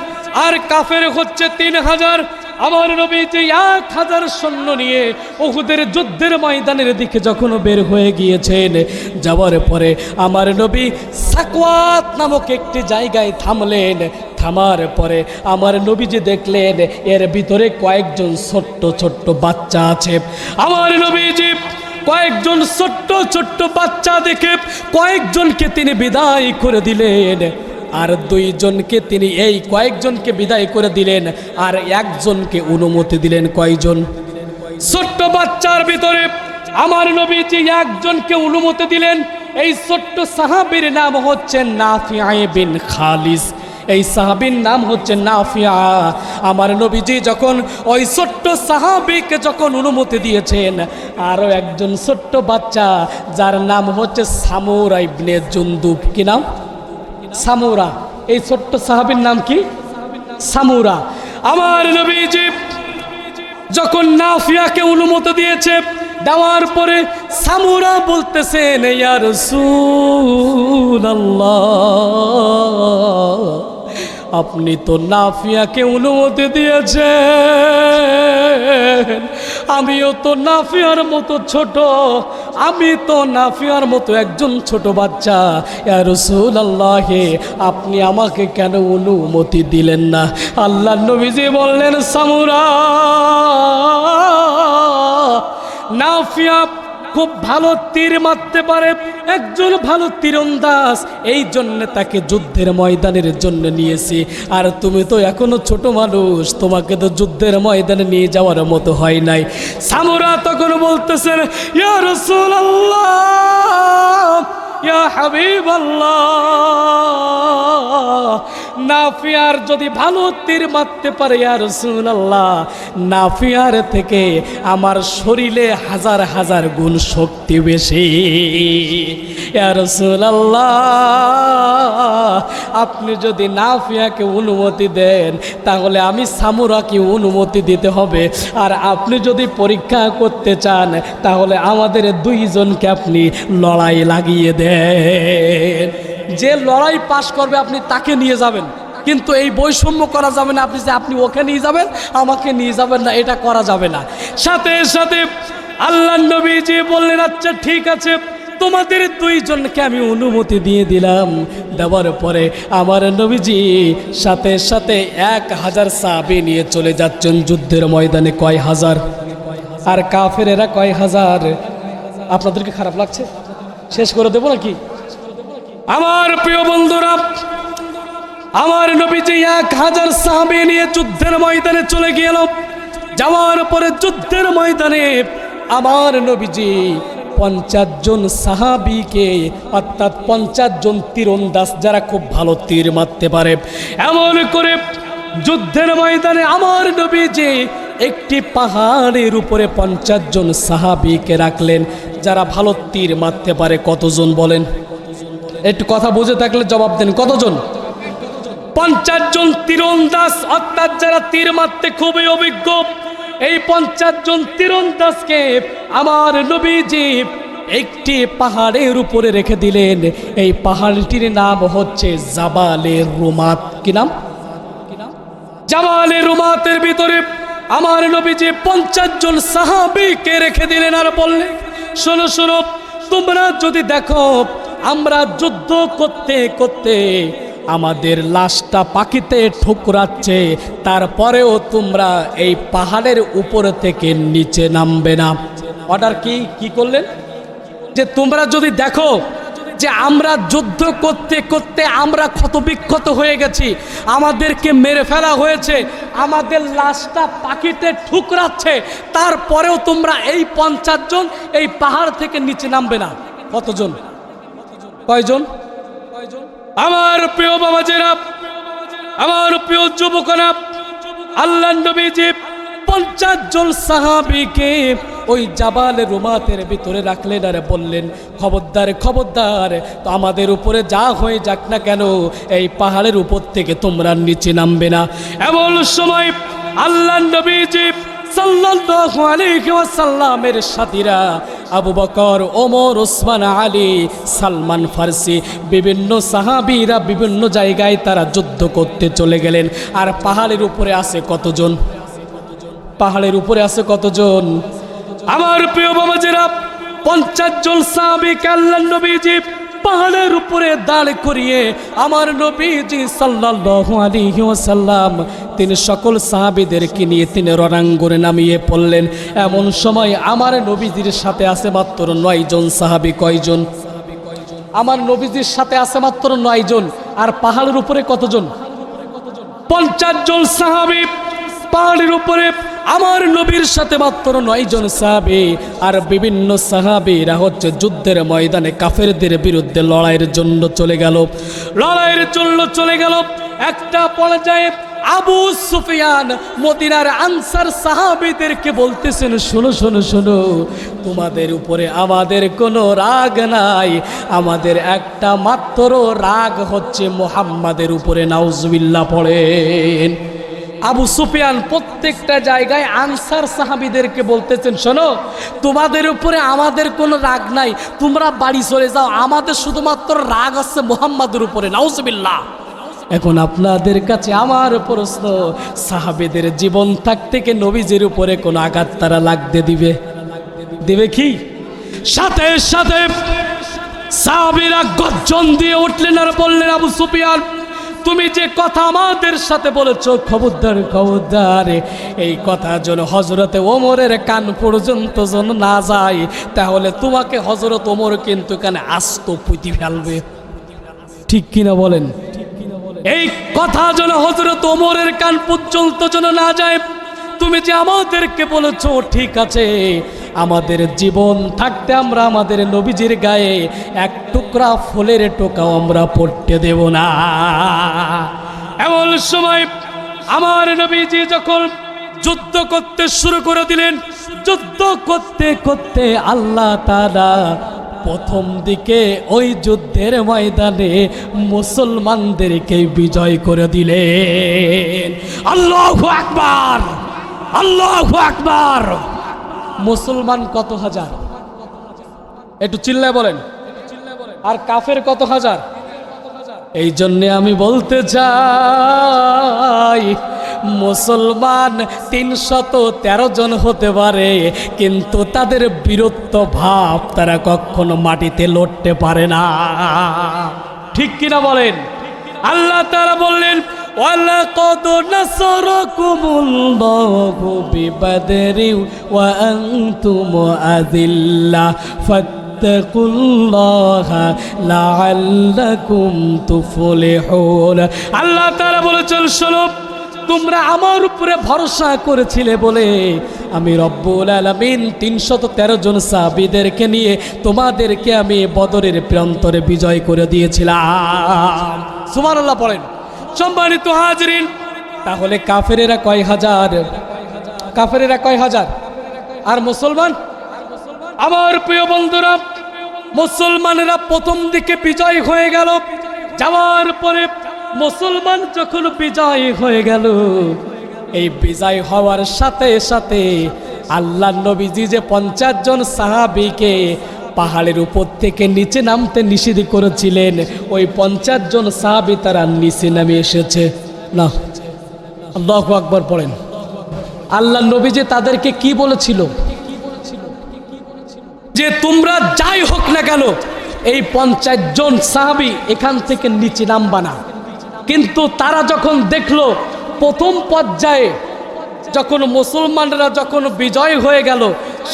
আর কাফের হচ্ছে 3000। আমার নবীজি 1000 সৈন্য নিয়ে উহুদের যুদ্ধের ময়দানের দিকে যখন বের হয়ে গিয়েছেন, যাওয়ার পরে আমার নবী সাকওয়াত নামক একটি জায়গায় থামলেন। থামার পরে আমার নবীজি দেখলেন এর ভিতরে কয়েকজন ছোট্ট ছোট্ট বাচ্চা আছে। আমার নবীজি কয়েকজন ছোট্ট ছোট্ট বাচ্চা দেখে কয়েকজনকে তিনি বিদায় করে দিলেন, আর 2 জনকে তিনি এই কয়েকজনকে বিদায় করে দিলেন, আর 1 জনকে অনুমতি দিলেন। কয়জন? ছোট্ট বাচ্চার ভিতরে আমার নবীজি 1 জনকে অনুমতি দিলেন। এই ছোট্ট সাহাবীর নাম হচ্ছে নাফিয়া বিন খালিস। এই সাহাবীর নাম হচ্ছে নাফিয়া। আমার নবীজি যখন ওই ছোট্ট সাহাবীকে যখন অনুমতি দিয়েছেন, আরও একজন ছোট্ট বাচ্চা যার নাম হচ্ছে সামুরা ইবনে জুনদুব। কি নাম? সামুরা। এই ছোট্ট সাহাবীর নাম কি? সামুরা। আমার নবীজি যখন নাফিয়াকে অনুমতি দিয়েছে, দেওয়ার পরে সামুরা বলতেছেন ইয়া রাসূলুল্লাহ, আপনি তো নাফিয়াকে অনুমতি দিয়েছেন, আমিও তো নাফিয়ার মতো ছোট, আমি তো নাফিয়ার মতো একজন ছোট বাচ্চা। ইয়া রাসূলুল্লাহ, আপনি আমাকে কেন অনুমতি দিলেন না? আল্লাহর নবীজি বললেন, সামুরা, নাফিয়া খুব ভালো তীর মারতে পারে, একজন ভালো তীরন্দাজ, এই জন্য তাকে যুদ্ধের ময়দানের জন্য নিয়েছি। আর তুমি তো এখনো ছোট মানুষ, তোমাকে তো যুদ্ধের ময়দানে নিয়ে যাওয়ার মতো হয় নাই। সামুরা তখন বলতেছেন, ইয়া রাসূলুল্লাহ, ইয়া হাবিবাল্লাহ, নাফিয়ার যদি ভালো তীর মারতে পারে ইয়া রাসূলুল্লাহ, নাফিয়ার থেকে আমার শরীরে হাজার হাজার গুণ শক্তি বেশি। ইয়া রাসূলুল্লাহ, আপনি যদি নাফিয়াকে অনুমতি দেন তাহলে আমি সামুরাকে অনুমতি দিতে হবে, আর আপনি যদি পরীক্ষা করতে চান তাহলে আমাদের দুইজনকে আপনি লড়াই লাগিয়ে দেন। যে লড়াই পাশ করবে আপনি তাকে নিয়ে যাবেন, কিন্তু এই বৈষম্য করা যাবে না, আপনি ওকে নিয়ে যাবেন আমাকে নিয়ে যাবেন না, এটা করা যাবে না। সাথে সাথে আল্লাহর নবীজি বললেন, আচ্ছা ঠিক আছে, তোমাদের দুইজনকে আমি অনুমতি দিয়ে দিলাম। দেওয়ার পরে আমার নবীজি সাথে সাথে 1000 সাহাবী নিয়ে চলে যাচ্ছেন যুদ্ধের ময়দানে। কয় হাজার? আর কাফেরেরা কয় হাজার? আপনাদেরকে খারাপ লাগছে? শেষ করে দেবো নাকি? আমার প্রিয় বন্ধুরা, আমার নবীজি 1000 সাহাবী নিয়ে যুদ্ধের ময়দানে চলে গেল। যাওয়ার পরে যুদ্ধের ময়দানে আমার নবীজি 50 জন সাহাবীকে, অর্থাৎ 50 জন তীরন্দাজ যারা খুব ভালো তীর মারতে পারে, এমন করে যুদ্ধের ময়দানে আমার নবীজি একটি পাহাড়ের উপরে 50 জন সাহাবীকে রাখলেন যারা ভালো তীর মারতে পারে। কতজন বলেন? একটু কথা বুঝে থাকলে জবাব দেন, কতজন? 50 জন তীরন্দাজ, অর্থাৎ যারা তীর মারতে খুবই অভিজ্ঞ। এই 50 জন তীরন্দাজকে আমার নবীজি একটি পাহাড়ের উপরে রেখে দিলেন। এই পাহাড়টির নাম হচ্ছে জাবালে রুমাত। কি নাম? জাবালে রুমাতের ভিতরে আমার নবীজি 50 জন সাহাবীকে রেখে দিলেন আর বললেন, শোনো শোনো, তোমরা যদি দেখো আমরা যুদ্ধ করতে করতে আমাদের লাশটা পাখিতে ঠুকরাচ্ছে, তারপরেও তোমরা এই পাহাড়ের উপর থেকে নিচে নামবে না। অর্ডার কি করলেন? যে তোমরা যদি দেখো যে আমরা যুদ্ধ করতে করতে আমরা ক্ষতবিক্ষত হয়ে গেছি, আমাদেরকে মেরে ফেলা হয়েছে, আমাদের লাশটা পাখিতে ঠুকরাচ্ছে, তারপরেও তোমরা এই 50 জন এই পাহাড় থেকে নিচে নামবে না। কতজন? কয়জন? আমার প্রিয় বাবাজেরা, আমার প্রিয় যুবকরা, আল্লাহর নবীজি 50 জন সাহাবীকে ওই জাবালে রুমাতের ভিতরে রাখলেন আর বললেন, খবরদার খবরদার, তো আমাদের উপরে যা হয়ে যাক না কেন এই পাহাড়ের উপর থেকে তোমরা নিচে নামবে না। এমন সময় আল্লাহর নবীজি সাল্লাল্লাহু আলাইহি ওয়াসাল্লামের সাথীরা আবু বকর, ওমর, ওসমান, আলী, সালমান ফারসি, বিভিন্ন সাহাবীরা বিভিন্ন জায়গায় তারা যুদ্ধ করতে চলে গেলেন। আর পাহাড়ের উপরে আছে কতজন? পাহাড়ের উপরে আছে কতজন? আমার প্রিয় বাবাজেরা, 50 জন সাহাবীকে আল্লাহর নবীজি পাহাড়ের উপরে দাঁড় করিয়ে আমার নবীজি সাল্লাল্লাহু আলাইহি ওয়াসাল্লাম তিনি সকল সাহাবীদেরকে নিয়ে তিনি রণাঙ্গনে নামিয়ে পড়লেন। এমন সময় আমার নবীজির সাথে আছে মাত্র 9 জন সাহাবী। কয়জন? আমার নবীজির সাথে আছে মাত্র 9 জন। আর পাহাড়ের উপরে কতজন? 50 জন সাহাবী। পাহাড়ের উপরে আমার নবীর সাথে মাত্র 9 জন সাহাবী। আর বিভিন্ন সাহাবীরা হচ্ছে যুদ্ধের ময়দানে কাফেরদের বিরুদ্ধে লড়াইয়ের জন্য চলে গেল। একটা পর্যায়ে আবু সুফিয়ান মদিনার আনসার সাহাবীদেরকে বলতেছেন, শোনো শোনো শোনো, তোমাদের উপরে আমাদের কোনো রাগ নাই, আমাদের একটা মাত্র রাগ হচ্ছে মুহাম্মাদের উপরে। নাউজুবিল্লাহ পড়েন। আবু সুফিয়ান প্রত্যেকটা জায়গায় আনসার সাহাবীদেরকে বলতেছেন, শোনো, তোমাদের উপরে আমাদের কোনো রাগ নাই, তোমরা বাড়ি চলে যাও, আমাদের শুধুমাত্র রাগ আছে মুহাম্মাদের উপরে। নাউজুবিল্লাহ। এখন আপনাদের কাছে আমার প্রশ্ন, সাহাবীদের জীবন থাকতে কি নবীজির উপরে কোনো আঘাত তারা লাগতে দিবে কি? সাথে সাথে সাহাবীরা গর্জন দিয়ে উঠলেন আর বললেন, আবু সুফিয়ান, তুমি যে কথা আমাদের সাথে বলেছ, খবরদার খবরদার, এই কথা যেন হযরতে ওমরের কান পর্যন্ত যেন না যায়, তাহলে তোমাকে হযরত ওমর কিন্তু কানে আস্ত পুঁতি ফেলবে। ঠিক কিনা বলেন? এই কথা যেন হযরত ওমরের কান পর্যন্ত যেন না যায়। তুমি যে আমাদেরকে বলেছ ঠিক আছে, আমাদের জীবন থাকতে আমরা আমাদের নবীজির গায়ে এক টুকরা ফুলের টোকাও আমরা পড়তে দেব না। এমন সময় আমার নবীজি যখন যুদ্ধ করতে শুরু করে দিলেন, যুদ্ধ করতে করতে আল্লাহ তাআলা প্রথম দিকে ওই যুদ্ধের ময়দানে মুসলমানদেরকে বিজয় করে দিলেন। আল্লাহু আকবার, আল্লাহু আকবার। মুসলমান কত হাজার? একটু চিল্লায় বলেন। আর কাফের কত হাজার? এই জন্যে আমি বলতে চাই, মুসলমান 313 জন হতে পারে, কিন্তু তাদের বীরত্ব ভাব তারা কখনো মাটিতে লড়তে পারে না। ঠিক কিনা বলেন? আল্লাহ তাআলা বললেন, ওয়ালাকাদ নাসারাকুমুল্লাহু বিবাদরি ওয়া আনতুম আযিল্লা ফাত্তাকুল্লাহা লাআল্লাকুম তুফলিহুন। আল্লাহ তাআলা বলেছেন, শোনো, তোমরা আমার উপরে ভরসা করেছিলে বলে আমি রব্বুল আলামিন 313 জন সাহাবীদেরকে নিয়ে তোমাদেরকে আমি বদরের প্রান্তরে বিজয় করে দিয়েছিলাম। সুবহানাল্লাহ পড়েন। সম্মানিত হাজরিন, তাহলে কাফেরেরা কয় হাজার? কাফেরেরা কয় হাজার? আর মুসলমান? আমার প্রিয় বন্ধুরা, মুসলমানেরা প্রথম দিকে বিজয় হয়ে গেল। যাওয়ার পরে মুসলমান যখন বিজয় হয়ে গেল, এই বিজয় হওয়ার সাথে সাথে আল্লাহ নবীজি যে 50 জন সাহাবীকে পাহাড়ের উপর থেকে নিচে নামতে নিষেধ করেছিলেন, ওই 50 জন সাহাবী তারা নিচে নামে এসেছে। না, আল্লাহু আকবার পড়েন। আল্লাহ নবীজি তাদেরকে কি বলেছিল? যে তোমরা যাই হোক না কেন, এই 50 জন সাহাবী এখান থেকে নিচে নামবা না। কিন্তু তারা যখন দেখলো প্রথম পর্যায়ে যখন মুসলমানরা যখন বিজয় হয়ে গেল,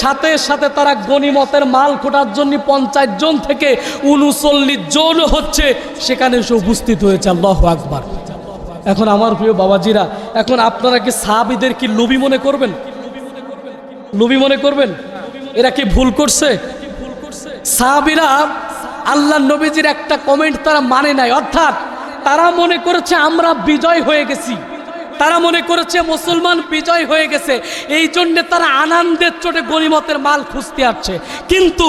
সাথে সাথে তারা গনিমতের মাল খোটার জন্য 50 জন থেকে 39 জন হচ্ছে সেখানে এসে উপস্থিত হয়েছে। আল্লাহু আকবার। এখন আমার প্রিয় বাবাজিরা, এখন আপনারা কি সাহাবীদের কি লোভী মনে করবেন? লোভী মনে করবেন? এরা কি ভুল করছে? সাহাবীরা আল্লাহ নবীজির একটা কমেন্ট তারা মানে নাই, অর্থাৎ তারা মনে করেছে আমরা বিজয় হয়ে গেছি, তারা মনে করেছে মুসলমান বিজয় হয়ে গেছে, এই জন্যে তারা আনন্দের চোটে গনিমতের মাল খুঁজতে আসছে। কিন্তু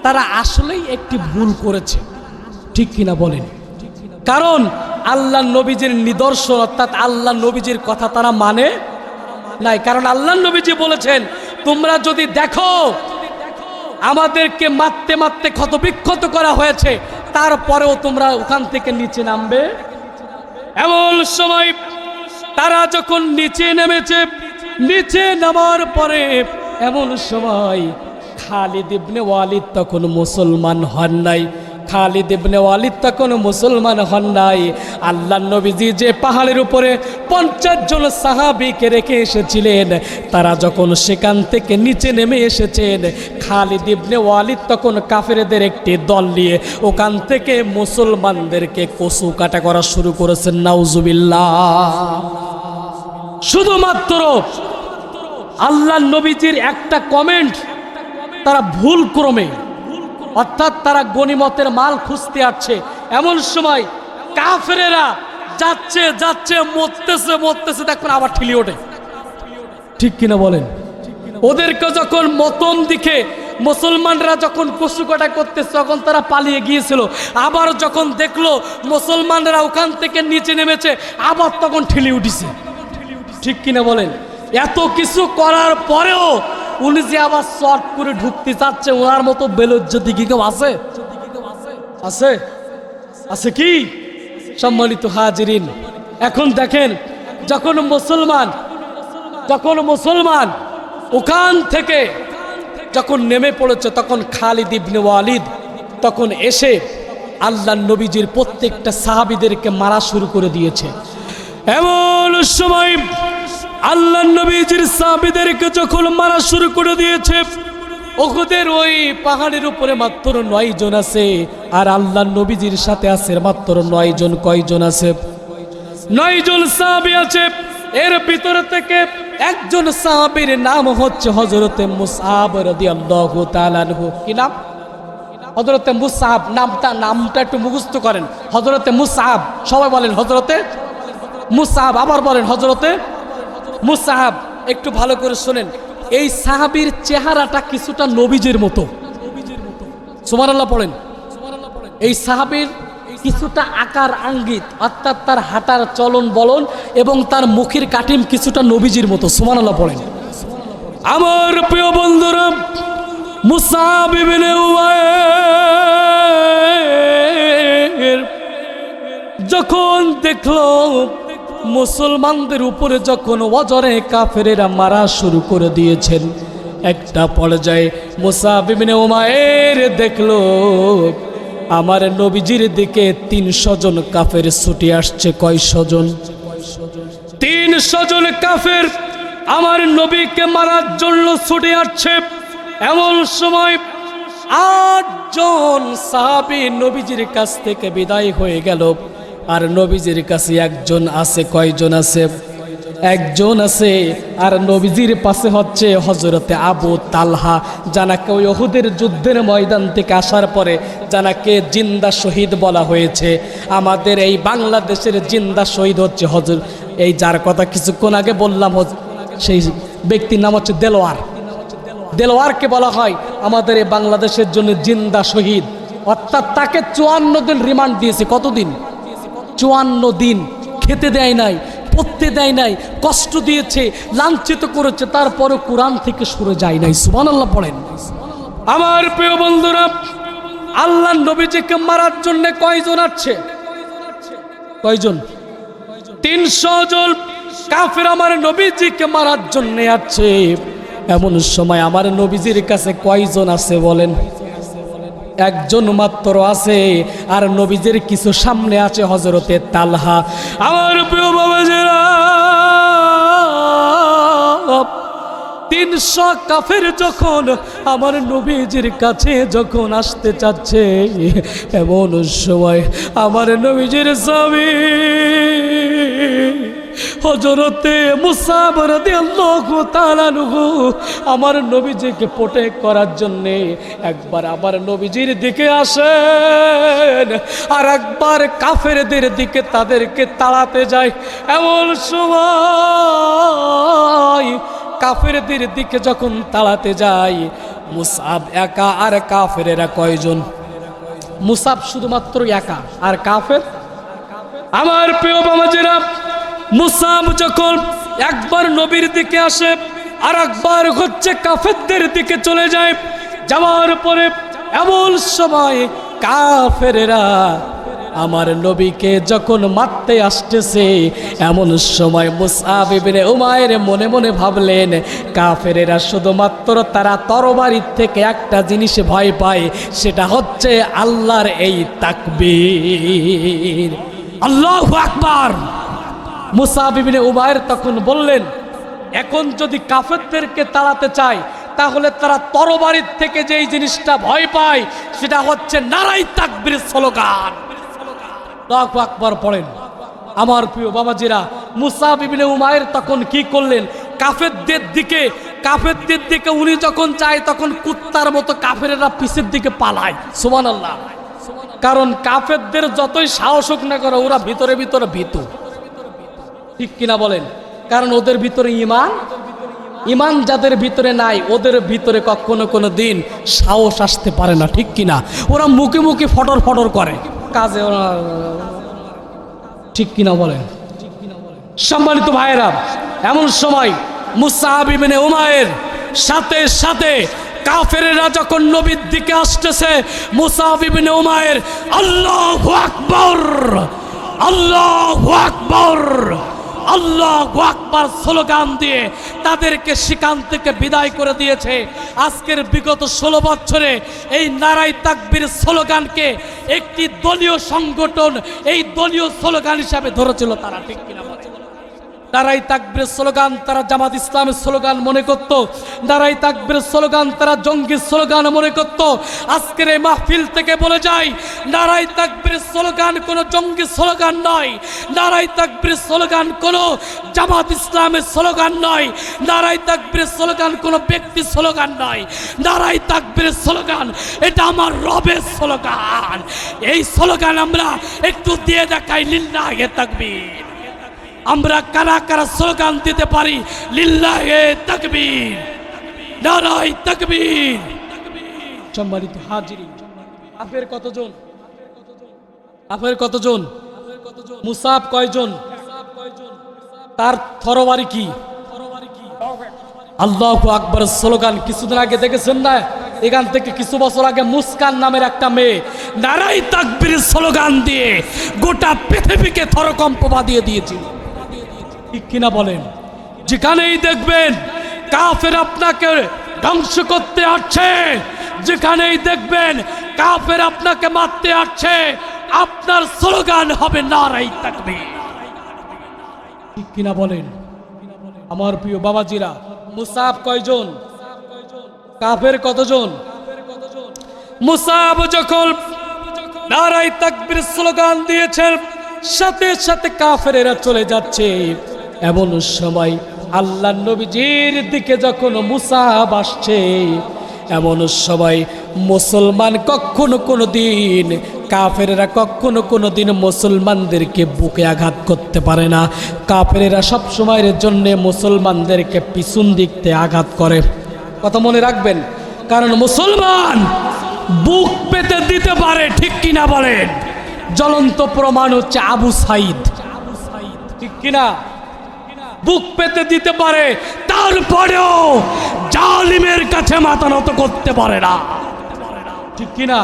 তারা আসলেই একটি ভুল করেছে। ঠিক কিনা বলেন? কারণ আল্লাহ নবীজির নিদর্শন অর্থাৎ আল্লাহ নবীজির কথা তারা মানে নাই। কারণ আল্লাহ নবীজি বলেছেন, তোমরা যদি দেখো আমাদেরকে মারতে মারতে ক্ষতবিক্ষত করা হয়েছে, তারপরেও তোমরা ওখান থেকে নিচে নামবে। এমন সময় তারা যখন নিচে নেমেছে, নিচে নামার পরে এমন সময় খালিদ ইবনে ওয়ালিদ তখন মুসলমান হন নাই। খালিদ ইবনে ওয়ালিদ তখন মুসলমান হন নাই। আল্লাহ নবীজি যে পাহাড়ের উপরে 50 জন সাহাবীকে রেখে এসেছিলেন, তারা যখন সেখান থেকে নিচে নেমে এসেছেন, খালিদ ইবনে ওয়ালিদ তখন কাফেরদের একটি দল নিয়ে ওখান থেকে মুসলমানদেরকে কসু কাটা করা শুরু করেছেন। নাউজুবিল্লাহ। শুধুমাত্র আল্লাহ নবীজির একটা কমেন্ট তারা ভুল ক্রমে, অর্থাৎ তারা গনিমতের মাল খুঁজতে আসছে, এমন সময় কাফেরেরা যাচ্ছে যাচ্ছে মরতেছে মরতেছে, দেখুন আবার ঠিলি ওঠে। ঠিক কিনা বলেন? ওদেরকে যখন মতন দিকে মুসলমানরা যখন কসুকাটা করতেছে তখন তারা পালিয়ে গিয়েছিল, আবার যখন দেখলো মুসলমানরা ওখান থেকে নিচে নেমেছে আবার তখন ঠিলি উঠিছে। ঠিক কিনা বলেন? এত কিছু করার পরেও উনি যে আবার শর্ট করে ঢুকতে চাচ্ছে, ওনার মতো বেলজ্জতি কি কেউ আছে? আছে? আছে কি? সম্মানিত হাজিরিন, এখন দেখেন যখন মুসলমান ওখান থেকে যখন নেমে পড়েছে, তখন খালিদ ইবনে ওয়ালিদ তখন এসে আল্লাহ নবীজির প্রত্যেকটা সাহাবীদেরকে মারা শুরু করে দিয়েছে। এমন সময় আল্লাহ নবীজির সাহাবীদেরকে যখন মারা শুরু করে দিয়েছে, উহুদের ওই পাহাড়ের উপরে মাত্র 9 জন আছে, আর আল্লাহ নবীজির সাথে আছে মাত্র 9 জন। কয়জন আছে? 9 জন সাহাবী আছে। এর ভিতর থেকে একজন সাহাবীর নাম হচ্ছে হযরতে মুসআব রাদিয়াল্লাহু তাআলা আনহু। কি নাম? হযরতে মুসআব। নামটা একটু মুখস্থ করেন। হযরতে মুসআব, সবাই বলেন হযরতে মুসআব, আবার বলেন হযরতে মুসআব। একটু ভালো করে শুনেন, এই সাহাবীর চেহারাটা কিছুটা নবীজির মতো। সুবহানাল্লাহ পড়েন। এই সাহাবীর কিছুটা আকার আঙ্গিক, অর্থাৎ তার হাঁটার চলন বলন এবং তার মুখের কাটিম কিছুটা নবীজির মতো। সুবহানাল্লাহ পড়েন। আমার প্রিয় বন্ধুরা, মুসআব ইবনে উমাইর যখন দেখলো মুসলমানদের উপরে যখন ওজরে কাফেরেরা মারা শুরু করে দিয়েছেন, একটা পর্যায়ে মুসআব ইবনে উমাইর দেখলো আমার নবীজির দিকে 300 জন কাফের ছুটে আসছে। কয়শো জন? 300 জন কাফের আমার নবীকে মারার জন্য ছুটে আসছে। এমন সময় 8 জন সাহাবী নবীজির কাছ থেকে বিদায় হয়ে গেল, আর নবীজির কাছে একজন আছে। কয়জন আছে? একজন আছে। আর নবীজির পাশে হচ্ছে হযরতে আবু তালহা, যানাকে ওই উহুদের যুদ্ধের ময়দান থেকে আসার পরে যানাকে জিন্দা শহীদ বলা হয়েছে। আমাদের এই বাংলাদেশের জিন্দা শহীদ হচ্ছে এই যার কথা কিছুক্ষণ আগে বললাম, সেই ব্যক্তির নাম হচ্ছে দেলোয়ার। দেলোয়ারকে বলা হয় আমাদের এই বাংলাদেশের জন্য জিন্দা শহীদ। অর্থাৎ তাকে 54 দিন রিমান্ড দিয়েছে। কতদিন? 54 দিন। খেতে দেয় নাই, পড়তে দেয় নাই, কষ্ট দিয়েছে, লাঞ্ছিত করেছে, তারপরে কোরআন থেকে সরে যায় নাই। সুবহানাল্লাহ পড়েন। আমার প্রিয় বন্ধুরা, আল্লাহর নবীজিকে মারার জন্য কয়জন আছে? কয়জন? 300 জন কাফের আমার নবীজিকে মারার জন্য আছে। এমন সময় আমার নবীজির কাছে কয়জন আছে বলেন? একজন মাত্র আছে। আর নবীজির কিছু সামনে আছে হযরতে তালহা। আমার প্রিয় বাবাজিরা, 300 কাফের যখন আমার নবীজির কাছে যখন আসতে চাচ্ছে, এমন সময় আমার নবীজির স্বামী হযরতে মুসআব রাদিয়াল্লাহু তাআলা আনহু আমার নবীজিকে প্রোটেক্ট করার জন্য একবার আমার নবীজির দিকে আসেন, আর একবার কাফেরদের দিকে তাদেরকে তাড়াতে যায়। এমন সময় কাফেরদের দিকে যখন তাড়াতে যায়, মুসআব একা, আর কাফেরেরা কয়জন? মুসআব শুধুমাত্র একা, আর কাফের? আমার প্রিয় বাবাজিরা, মুসআব যখন একবার নবীর দিকে আসে, আর একবার হচ্ছে কাফেরদের দিকে চলে যায়। যাওয়ার পরে এমন সময় কাফেরেরা আমার নবীকে যখন মারতে আসতেছে, এমন সময় মুসআব ইবনে উমাইর মনে মনে ভাবলেন, কাফেরেরা শুধুমাত্র তারা তরবারির থেকে একটা জিনিসে ভয় পায়, সেটা হচ্ছে আল্লাহর এই তাকবীর। আল্লাহু আকবার। মুসআব ইবনে উমাইর তখন বললেন, এখন যদি কাফেরদেরকে তাড়াতে চায়, তাহলে তারা তরবারির থেকে যেই জিনিসটা ভয় পায় সেটা হচ্ছে নারায়ে তাকবীর স্লোগান। আল্লাহু আকবার পড়েন। আমার প্রিয় বাবাজিরা, মুসআব ইবনে উমাইর তখন কি করলেন? কাফেরদের দিকে উনি যখন যায়, তখন কুত্তার মতো কাফেরেরা পিছের দিকে পালায়। সুবহানাল্লাহ। কারণ কাফেরদের যতই সাহস হোক না করে, ওরা ভিতরে ভিতরে ভীতু। ঠিক কিনা বলেন? কারণ ওদের ভিতরে ইমান যাদের ভিতরে নাই, ওদের ভিতরে কখনো কোনো দিন সাহস আসতে পারে না। ঠিক কিনা? ওরা মুখে মুখে ফটর ফটর করে, কাজে ওরা। ঠিক কিনা বলেন? সম্মানিত ভাইয়েরা, এমন সময় মুসআব ইবনে উমাইর সাথে সাথে কাফেরেরা যখন নবীর দিকে আসতেছে, মুসআব ইবনে উমাইর আল্লাহু আকবার, আল্লাহু আকবার, আল্লাহু আকবার স্লোগান দিয়ে তাদেরকে সেখান থেকে বিদায় করে দিয়েছে। আজকের বিগত 16 বছরে এই নারায়ে তাকবীর স্লোগানকে একটি দলীয় সংগঠন এই দলীয় স্লোগান হিসাবে ধরেছিল তারা। ঠিক কিনা? নারায়ে তাকবীর স্লোগান তারা জামাত ইসলামের স্লোগান মনে করত, নারায়ে তাকবীর স্লোগান তারা জঙ্গি স্লোগান মনে করত। আজকের এই মাহফিল থেকে বলে যাই, নারায়ে তাকবীর স্লোগান কোনো জঙ্গি স্লোগান নয়, নারায়ে তাকবীর স্লোগান কোনো জামাত ইসলামের স্লোগান নয়, নারায়ে তাকবীর স্লোগান কোনো ব্যক্তি স্লোগান নয়, নারায়ে তাকবীর স্লোগান এটা আমার রবের স্লোগান। এই স্লোগান আমরা একটু দিয়ে দেখাই, লিল্লাহি তাকবীর, আমরা কারা কারা স্লোগান দিতে পারি লিল্লাহে তাকবীর, নারায়ে তাকবীর। সম্মানিত হাজিরিন, আপনার কতজন? আপনার কতজন? মুসাব কয়জন? তার তরবারি কি? আল্লাহু আকবার স্লোগান কিছুদিন আগে দেখেছেন না? এখান থেকে কিছু বছর আগে মুস্কান নামের একটা মেয়ে নারায়ে তাকবীর স্লোগান দিয়ে গোটা পৃথিবীকে থরকম্প বাঁধিয়ে দিয়েছিল। ঠিক কিনা বলেন? যেখানেই দেখবেন কাফের আপনাকে ধ্বংস করতে আসছে, যেখানেই দেখবেন কাফের আপনাকে মারতে আসছে, আপনার স্লোগান হবে নারায়ে তাকবীর। ঠিক কিনা বলেন? আমার প্রিয় বাবাজিরা, মুসাব কয়জন? কাফের কতজন? মুসাব যখন নারায়ে তাকবীর স্লোগান দিয়েছেন, সাথে সাথে কাফেরেরা চলে যাচ্ছে। এমন সময় আল্লাহ নবীজির দিকে যখন মুসাব আসছে, এমন সময় মুসলমান কখনো কোনো দিন, কাফেরেরা কখনো কোনো দিন মুসলমানদেরকে বুকে আঘাত করতে পারে না। কাফেরেরা সব সময়ের জন্য মুসলমানদেরকে পিছন দিক থেকে আঘাত করে। কথা মনে রাখবেন, কারণ মুসলমান বুক পেতে দিতে পারে। ঠিক কিনা বলেন? জ্বলন্ত প্রমাণ হচ্ছে আবু সাইদ। ঠিক কিনা? বুক পেতে দিতে পারে, তারপরেও জালিমের কাছে মাথা নত করতে পারে না। ঠিক কিনা?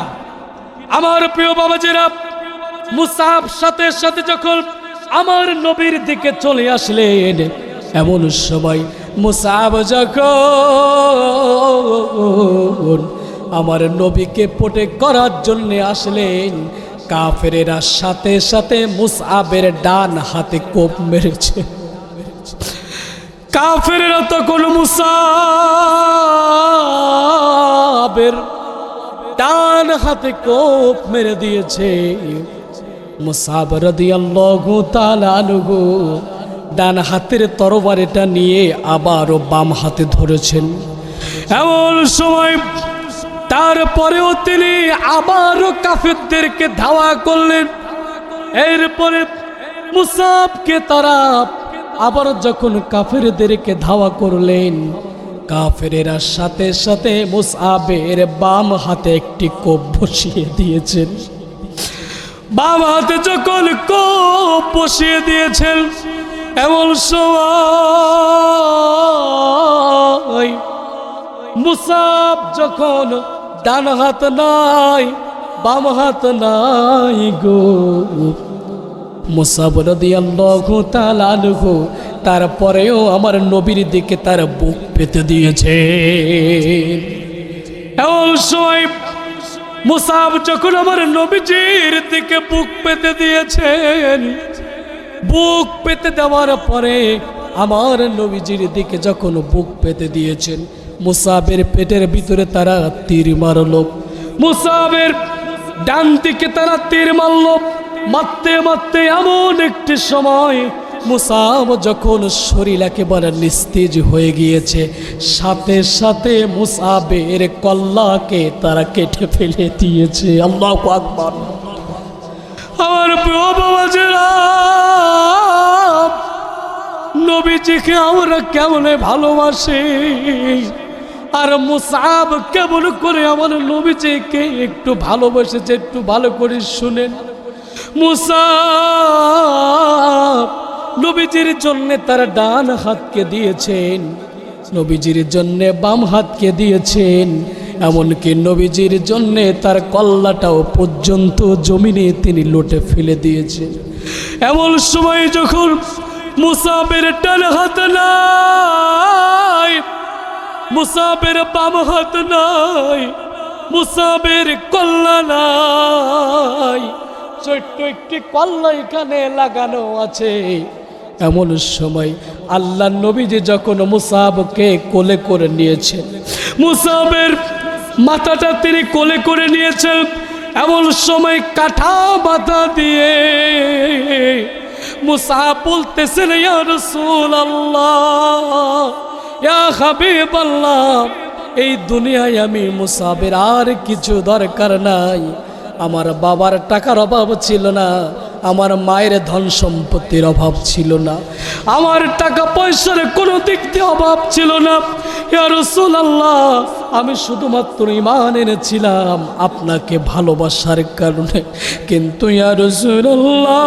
আমার প্রিয় বাবাজিরা, মুসাব সাথে সাথে যখন আমার নবীর দিকে চলে আসলেন, এমন সময় মুসাব যখন আমার নবীকে প্রোটেক্ট করার জন্য আসলেন, কাফেরেরা সাথে সাথে মুসাবের ডান হাতে কোপ মেরেছে। কাফেরেরা তখন মুসাবের ডান হাতে কোপ মেরে দিয়েছে। মুসাব রাদিয়াল্লাহু তাআলা আনহু ডান হাতের তরবারিটা নিয়ে আবারও বাম হাতে ধরেছেন। এমন সময় তারপরেও তিনি আবারও কাফেরদেরকে ধাওয়া করলেন। এরপরে মুসাবকে তারা আবার যখন কাফেরদেরকে ধাওয়া করলেন, কাফেরেরা সাথে সাথে মুসাবের বাম হাতে একটি কোপ বসিয়ে দিয়েছেন। বাম হাতে যখন কোপ বসিয়ে দিয়েছেন, এমন সময় মুসাব যখন ডান হাত নাই, বাম হাত নাই গো, মুসাব রাদিয়াল্লাহু তাআলা আনহু তারপরেও আমার নবীর দিকে তার বুক পেতে দিয়েছে। এমন সময় মুসাব যখন আমার নবীজির দিকে বুক পেতে দিয়েছেন, বুক পেতে দেওয়ার পরে আমার নবীজির দিকে যখন বুক পেতে দিয়েছেন, মুসাবের পেটের ভিতরে তারা তীর মারল। মুসাবের ডান দিকে তারা তীর মারল। মারতে মারতে এমন একটি সময় মুসাব যখন শরীর একেবারে নিস্তেজ হয়ে গিয়েছে, সাথে সাথে মুসাবের কল্লাকে তারা কেটে ফেলে দিয়েছে। আল্লাহু আকবার। আমার প্রিয় বাবাজিরা, নবীজিকে আমরা কেমন ভালোবাসি, আর মুসাব কেমন করে আমার নবীজিকে একটু ভালোবেসেছে, একটু ভালো করে শুনেন। মুসাব নবীজির জন্য তার ডান হাতকে দিয়েছেন, নবীজির জন্য বাম হাতকে দিয়েছেন, এমনকি নবীজির জন্য তার কল্লাটাও পর্যন্ত জমিনে তিনি লোটে ফেলে দিয়েছেন। এমন সময় যখন মুসাবের ডান হাত নাই, মুসাবের বাম হাত নাই, মুসাবের কল্লা নাই, ছোট্ট একটি কল্লা এখানে লাগানো আছে। এমন সময় আল্লাহ নবীজি যখন মুসাবকে কোলে করে নিয়েছেন, মুসাবের মাথাটা তিনি কোলে করে নিয়েছেন, এমন সময় কাঠা মাথা দিয়ে মুসাব বলতেছেন, ইয়া রাসূলুল্লাহ, ইয়া হাবিবাল্লাহ, এই দুনিয়ায় আমি মুসাবের আর কিছু দরকার নাই। আমার বাবার টাকার অভাব ছিল না, আমার মায়ের ধন সম্পত্তির অভাব ছিল না, আমার টাকা পয়সার কোনো দিক দিয়ে অভাব ছিল না। ইয়া রাসূলুল্লাহ, আমি শুধুমাত্র ঈমান এনেছিলাম আপনাকে ভালোবাসার কারণে। কিন্তু ইয়া রাসূলুল্লাহ,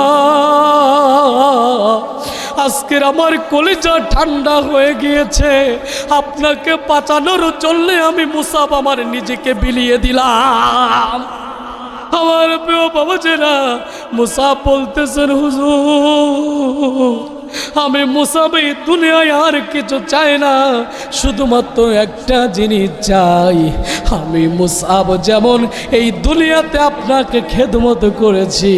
আজকের আমার কলিজা ঠান্ডা হয়ে গিয়েছে। আপনাকে বাঁচানোর জন্য আমি মুসাব আমার নিজেকে বিলিয়ে দিলাম। আমার প্রিয় বাবাজেরা, মুসাব বলতেছেন, হুজুর আমি মুসাব এই দুনিয়ায় আর কিছু চাই না, শুধুমাত্র একটা জিনিস চাই। আমি মুসাব যেমন এই দুনিয়াতে আপনাকে খেদমত করেছি,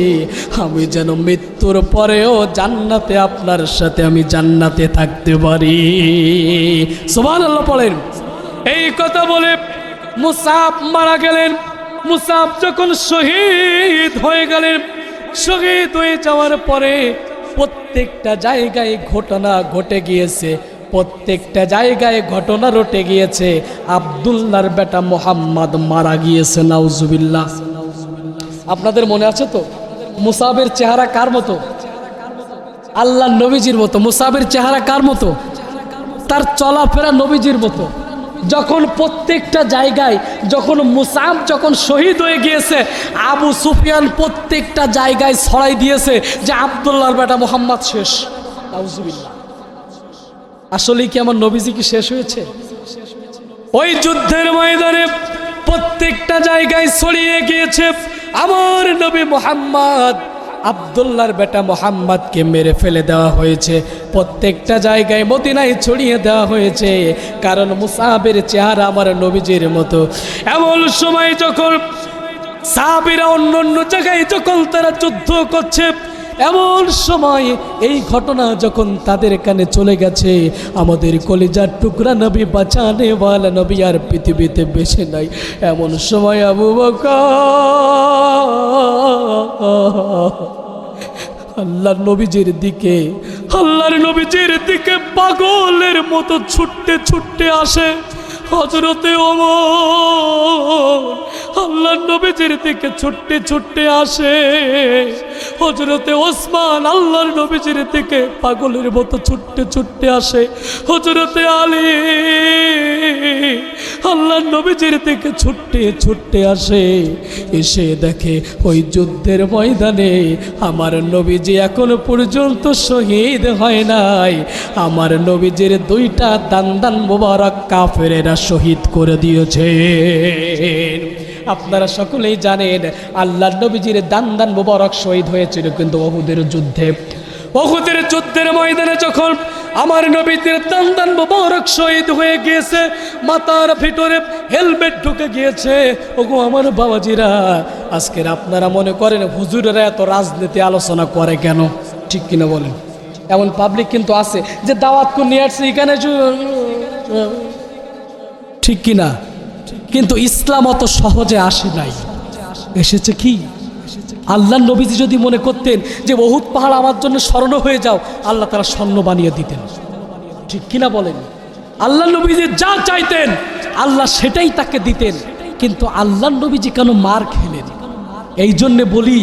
আমি যেন মৃত্যুর পরেও জান্নাতে আপনার সাথে আমি জান্নাতে থাকতে পারি। সুবহানাল্লাহ পড়েন। এই কথা বলে মুসাব মারা গেলেন। মুসাব যখন শহীদ হয়ে গেলেন, শহীদ হয়ে যাওয়ার পরে প্রত্যেকটা জায়গায় ঘটনা ঘটে গিয়েছে, প্রত্যেকটা জায়গায় ঘটনা রটে গিয়েছে। আব্দুল্লাহর বেটা মুহাম্মদ মারা গিয়েছে, নাউজুবিল্লাহ। আপনাদের মনে আছে তো মুসাবের চেহারা কার মতো? আল্লাহ নবীজির মতো। মুসাবের চেহারা কার মতো? তার চলাফেরা নবীজির মতো। যখন প্রত্যেকটা জায়গায়, যখন মুসাব যখন শহীদ হয়ে গিয়েছে, আবু সুফিয়ান প্রত্যেকটা জায়গায় ছড়াই দিয়েছে যে আব্দুল্লাহর বেটা মুহাম্মদ শেষ। নাউজুবিল্লাহ। আসলে কি আমার নবীজি কি শেষ হয়েছে? ওই যুদ্ধের ময়দানে প্রত্যেকটা জায়গায় ছড়িয়ে গিয়েছে আমার নবী মুহাম্মদ। আব্দুল্লাহর বেটা মুহাম্মদকে মেরে ফেলে দেওয়া হয়েছে, প্রত্যেকটা জায়গায় মদিনায় ছড়িয়ে দেওয়া হয়েছে, কারণ মুসাবের চেহারা আমার নবীজির মতো। এমন সময় যখন সাহাবীরা অন্য অন্য জায়গায় যখন তারা যুদ্ধ করছে, এমন সময় এই ঘটনা যখন তাদের কানে চলে গেছে, আমাদের কলিজার টুকরা নবী, বাঁচানেওয়ালা নবী আর পৃথিবীতে বেঁচে নাই। এমন সময় আবু বকর আল্লাহর নবীজির দিকে পাগলের মতো ছুটতে ছুটতে আসে। হযরতে ওমর আল্লাহর নবীজির দিকে ছুটতে ছুটতে আসে। হযরতে ওসমান আল্লাহর নবীজির দিকে পাগলের মতো ছুটতে ছুটতে আসে। হযরতে আলী আল্লাহর নবীজির দিকে ছুটতে ছুটতে আসে। এসে দেখে ওই যুদ্ধের ময়দানে আমার নবীজি এখনো পর্যন্ত শহীদ হয় নাই। আমার নবীজির দুইটা দান মোবারক কাফেরেরা শহীদ করে দিয়েছে। আপনারা সকলেই জানেন আল্লাহর নবীজির দান মোবারক শহীদ হয়েছিল কিন্তু উহুদের যুদ্ধে। উহুদের যুদ্ধের ময়দানে যখন আমার নবীজির দান মোবারক শহীদ হয়ে গিয়েছে, মাথার ভিতরে হেলমেট ঢুকে গিয়েছে। ওগো আমার বাবাজিরা, আজকের আপনারা মনে করেন হুজুরেরা এত রাজনীতি আলোচনা করে কেন? ঠিক কিনা বলেন? এমন পাবলিক কিন্তু আছে যে দাওয়াত করে নিয়ে আসছে এখানে, ঠিক কিনা? কিন্তু ইসলাম অত সহজে আসে নাই। এসেছে কি? আল্লাহ নবীজি যদি মনে করতেন যে উহুদ পাহাড় আমার জন্য স্বর্ণ হয়ে যাও, আল্লাহ তারা স্বর্ণ বানিয়ে দিতেন। ঠিক কিনা বলেন? আল্লাহ নবীজি যা চাইতেন আল্লাহ সেটাই তাকে দিতেন। কিন্তু আল্লাহ নবীজি কেন মার খেলেন? এই জন্যে বলি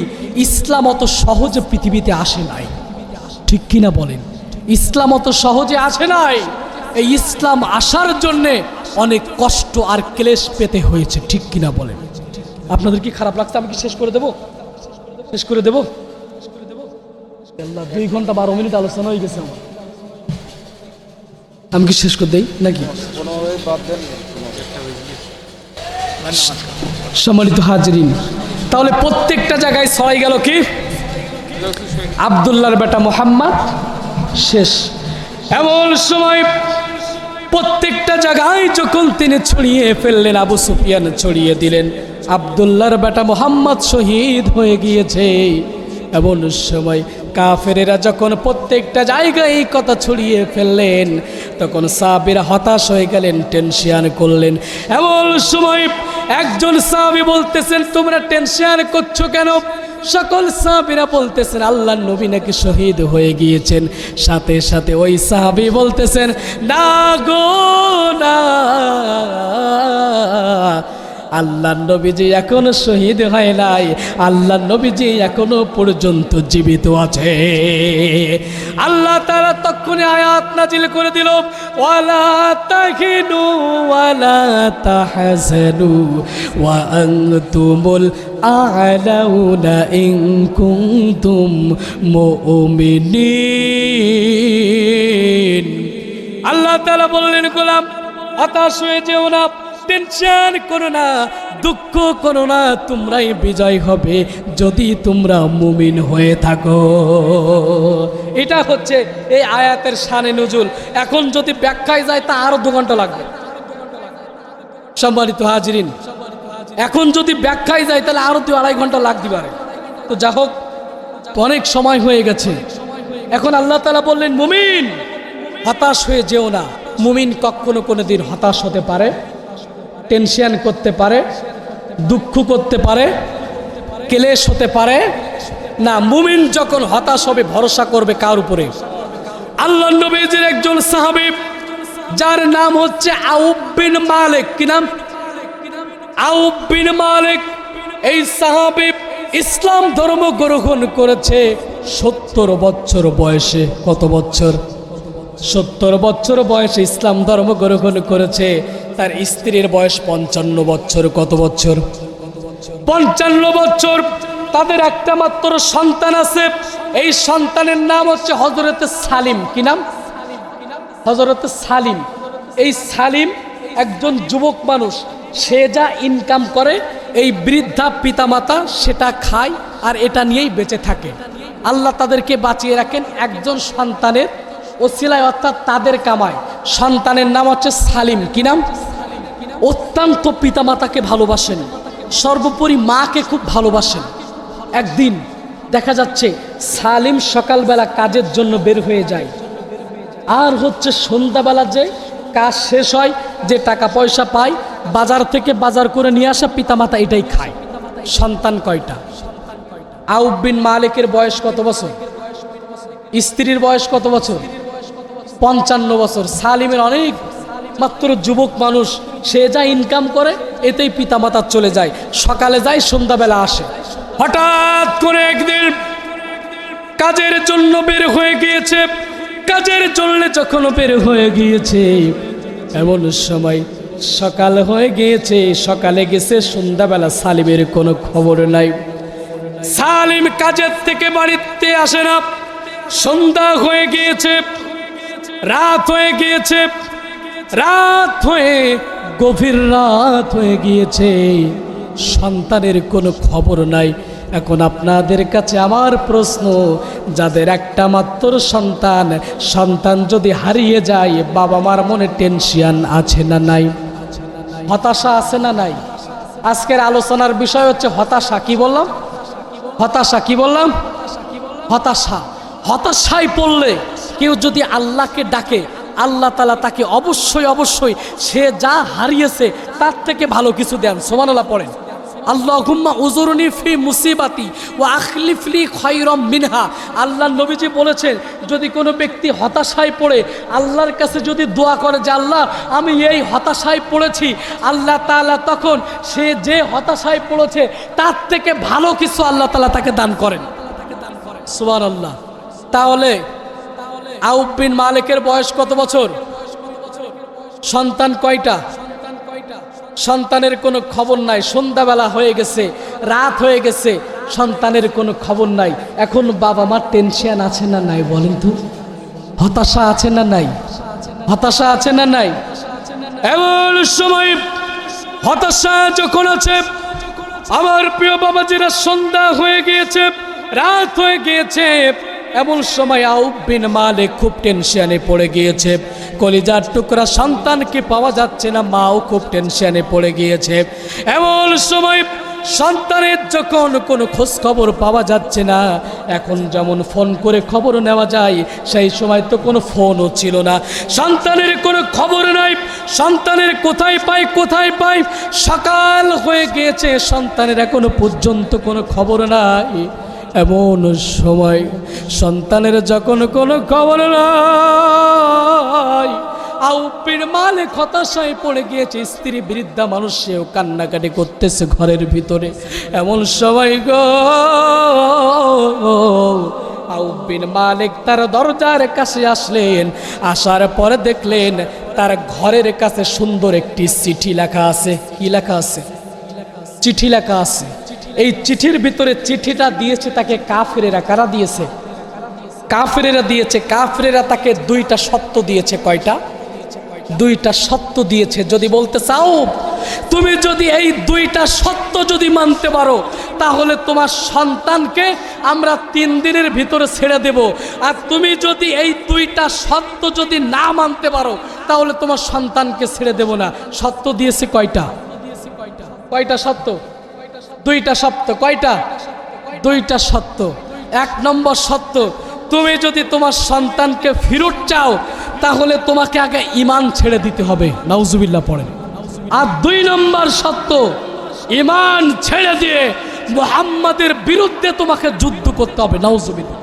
ইসলাম অত সহজে পৃথিবীতে আসে নাই। ঠিক কিনা বলেন? ইসলাম অত সহজে আসে নাই। এই ইসলাম আসার জন্যে অনেক কষ্ট আর ক্লেশ পেতে হয়েছে। ঠিক কিনা বলেন? আপনাদের কি খারাপ লাগছে? আমি কি শেষ করে দেব? শেষ করে দেব? আল্লাহ, 2 ঘন্টা 12 মিনিট আলোচনা হয়ে গেছে আমার। আমি কি শেষ করে দেই নাকি? সম্মানিত হাজিরিন, তাহলে প্রত্যেকটা জায়গায় ছড়াই গেল কি? আব্দুল্লাহর বেটা মুহাম্মদ শেষ। এমন সময় প্রত্যেকটা জায়গায় যখন তিনি ছড়িয়ে ফেললেন, আবু সুফিয়ান ছড়িয়ে দিলেন আব্দুল্লাহর বেটা মুহাম্মদ শহীদ হয়ে গিয়েছে। এমন সময় কাফেরেরা যখন প্রত্যেকটা জায়গায় এই কথা ছড়িয়ে ফেললেন, তখন সাহাবীরা হতাশ হয়ে গেলেন, টেনশন করলেন। এমন সময় একজন সাহাবী বলতেছেন, তোমরা টেনশন করছো কেন? সকল সাহাবীরা বলতেছেন আল্লাহর নবী নাকি শহীদ হয়ে গিয়েছেন। সাথে সাথে ওই সাহাবী বলতেছেন, না গো না, আল্লাহ নবীজি এখনো শহীদ হয় নাই, আল্লাহ নবীজি এখনো পর্যন্ত জীবিত আছে। আল্লাহ তাআলা তখনই আয়াত নাজিল করে দিল, ওয়ালা তাহিনু ওয়ালা তাহজানু ওয়া আনতুমুল আ'লাউনা ইন কুনতুম মুমিনিন। আল্লাহ তাআলা বললেন, গোলাম হতাশ হয়ে যেও না, টেনশন করো না, দুঃখ করো না, তোমরাই বিজয় হবে যদি তোমরা মুমিন হয়ে থাকো। এটা হচ্ছে এই আয়াতের শানে নুজুল। এখন যদি ব্যাখ্যায় যায় তা আরো 2 ঘন্টা লাগবে। সম্মানিত হাজিরিন, এখন যদি ব্যাখ্যায় যায় তাহলে আরো 2-2.5 ঘন্টা লাগতে পারে। তো যা হোক, অনেক সময় হয়ে গেছে। এখন আল্লাহ তাআলা বললেন, মুমিন হতাশ হয়ে যেও না। মুমিন কখনো কোনোদিন হতাশ হতে পারে, টেনশন করতে পারে, দুঃখ করতে পারে, ক্লেশ হতে পারে না। মুমিন যখন হতাশ হবে ভরসা করবে কার উপরে? আল্লাহ নবীজির একজন সাহাবী যার নাম হচ্ছে আউফ বিন মালিক। কি নাম? আউফ বিন মালিক। এই সাহাবী ইসলাম ধর্ম গ্রহণ করেছে 70 বছর বয়সে। কত বছর? 70 বছর বয়সে ইসলাম ধর্ম গ্রহণ করেছে। তার স্ত্রীর বয়স 55 বছর। কত বছর? 55 বছর। তাদের একটা মাত্র সন্তান আছে। এই সন্তানের নাম হচ্ছে হযরতে সালিম। কি নাম? হযরতে সালিম। এই সালিম একজন যুবক মানুষ। সে যা ইনকাম করে এই বৃদ্ধা পিতামাতা সেটা খায় আর এটা নিয়েই বেঁচে থাকে। আল্লাহ তাদেরকে বাঁচিয়ে রাখেন একজন সন্তানের ওসিলায়, অর্থাৎ তাদের কামায়। সন্তানের নাম হচ্ছে সালিম। কি নাম? অত্যন্ত পিতামাতাকে ভালোবাসেন, সর্বোপরি মাকে খুব ভালোবাসেন। একদিন দেখা যাচ্ছে সালিম সকালবেলা কাজের জন্য বের হয়ে যায়, আর হচ্ছে সন্ধ্যাবেলা যে কাজ শেষ হয়, যে টাকা পয়সা পায় বাজার থেকে বাজার করে নিয়ে আসা পিতামাতা এটাই খায়। সন্তান কয়টা? আউফ বিন মালিকের বয়স কত বছর? স্ত্রীর বয়স কত বছর? 55 বছর। সালিমের অনেক মাত্র যুবক মানুষ, সে যা ইনকাম করে এতেই পিতামাতা চলে যায়। সকালে যায়, সন্ধ্যাবেলা আসে। হঠাৎ করে একদিন কাজের জন্য বের হয়ে গিয়েছে। কাজের জন্য যখন বের হয়ে গিয়েছে, এমন সময় সকাল হয়ে গিয়েছে। সকালে গেছে, সন্ধ্যাবেলা সালিমের কোনো খবর নাই। সালিম কাজের থেকে বাড়িতে আসে না। সন্ধ্যা হয়ে গিয়েছে, রাত হয়ে গিয়েছে, রাত হয়ে গভীর রাত হয়ে গিয়েছে, সন্তানের কোনো খবর নাই। এখন আপনাদের কাছে আমার প্রশ্ন, যাদের একটা মাত্র সন্তান, সন্তান যদি হারিয়ে যায় বাবা মার মনে টেনশন আছে না নাই? হতাশা আছে না নাই? আজকের আলোচনার বিষয় হচ্ছে হতাশা। কি বললাম? হতাশা। কি বললাম? হতাশা। হতাশায় পড়লে কেউ যদি আল্লাহকে ডাকে, আল্লাহ তাআলা তাকে অবশ্যই অবশ্যই সে যা হারিয়েছে তার থেকে ভালো কিছু দেন। সুবহানাল্লাহ পড়েন। আল্লাহুম্মা উজুরনি ফি মুসিবাতি ওয়া আখলিফলি খায়রাম মিনহা। আল্লাহ নবীজি বলেছেন, যদি কোনো ব্যক্তি হতাশায় পড়ে আল্লাহর কাছে যদি দোয়া করে যে আল্লাহ আমি এই হতাশায় পড়েছি, আল্লাহ তাআলা তখন সে যে হতাশায় পড়েছে তার থেকে ভালো কিছু আল্লাহ তাআলা তাকে দান করেন। সুবহানাল্লাহ। তাহলে আউফ বিন মালিকের বয়স কত বছর? সন্তান কয়টা? সন্তানের কোনো খবর নাই। সন্ধ্যাবেলা হয়ে গেছে, রাত হয়ে গেছে, সন্তানের কোনো খবর নাই। এখন বাবা মার টেনশন আছে না নাই বলেন তো? হতাশা আছে না নাই? হতাশা আছে না নাই? এমন সময় হতাশা যখন আছে, আমার প্রিয় বাবাজিরা, সন্ধ্যা হয়ে গিয়েছে, রাত হয়ে গিয়েছে, এমন সময় আউফ বিন মালিক খুব টেনশনে পড়ে গিয়েছে। কলিজার টুকরা সন্তানকে পাওয়া যাচ্ছে না, মাও খুব টেনশনে পড়ে গিয়েছে। এমন সময় সন্তানের যখন কোনো খোঁজ খবর পাওয়া যাচ্ছে না, এখন যেমন ফোন করে খবর নেওয়া যায়, সেই সময় তো কোনো ফোনও ছিল না। সন্তানের কোনো খবর নাই। সন্তানের কোথায় পাই কোথায় পাই, সকাল হয়ে গিয়েছে, সন্তানের এখনো পর্যন্ত কোনো খবর নাই। এমন সময় সন্তানের যখন কোনো খবর নাই, আউপির মালিক হতাশায় পড়ে গিয়েছে, স্ত্রী বৃদ্ধা মানুষ সেও কান্নাকাটি করতেছে ঘরের ভিতরে। এমন সময় গো আউপির মালিক তার দরজার কাছে আসলেন। আসার পরে দেখলেন তার ঘরের কাছে সুন্দর একটি চিঠি লেখা আছে। কি লেখা আছে? চিঠি লেখা আছে। এই চিঠির ভিতরে চিঠিটা দিয়েছে তাকে কাফেরেরা। কারা দিয়েছে? কাফেরেরা দিয়েছে। কাফেরেরা তাকে দুইটা সত্য দিয়েছে। কয়টা? দুইটা সত্য দিয়েছে। যদি বলতে চাও, তুমি যদি এই দুইটা সত্য যদি মানতে পারো, তাহলে তোমার সন্তানকে আমরা 3 দিনের ভিতরে ছেড়ে দেব। আর তুমি যদি এই দুইটা সত্য যদি না মানতে পারো, তাহলে তোমার সন্তানকে ছেড়ে দেব না। সত্য দিয়েছে কয়টা? কয়টা সত্য? দুইটা সত্য। কয়টা? দুইটা সত্য। 1 নম্বর সত্য, তুমি যদি তোমার সন্তানকে ফিরত চাও, তাহলে তোমাকে আগে ঈমান ছেড়ে দিতে হবে। নাউজুবিল্লাহ পড়েন। আর 2 নম্বর সত্য, ঈমান ছেড়ে দিয়ে মুহাম্মাদের বিরুদ্ধে তোমাকে যুদ্ধ করতে হবে। নাউজুবিল্লাহ।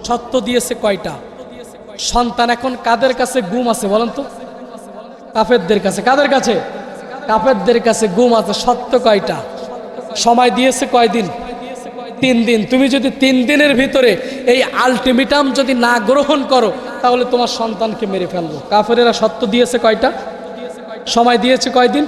সত্য দিয়েছে কয়টা? সন্তান এখন কাদের কাছে গুম আছে বলেন তো? কাফেরদের কাছে। কাদের কাছে? কাফেরদের কাছে গুম আছে। সত্য কয়টা? সময় দিয়েছে কয়দিন? 3 দিন। তুমি যদি 3 দিনের ভিতরে এই আলটিমেটাম যদি না গ্রহণ করো, তাহলে তোমার সন্তানকে মেরে ফেলবো। কাফেরেরা সত্য দিয়েছে কয়টা? সময় দিয়েছে কয়দিন?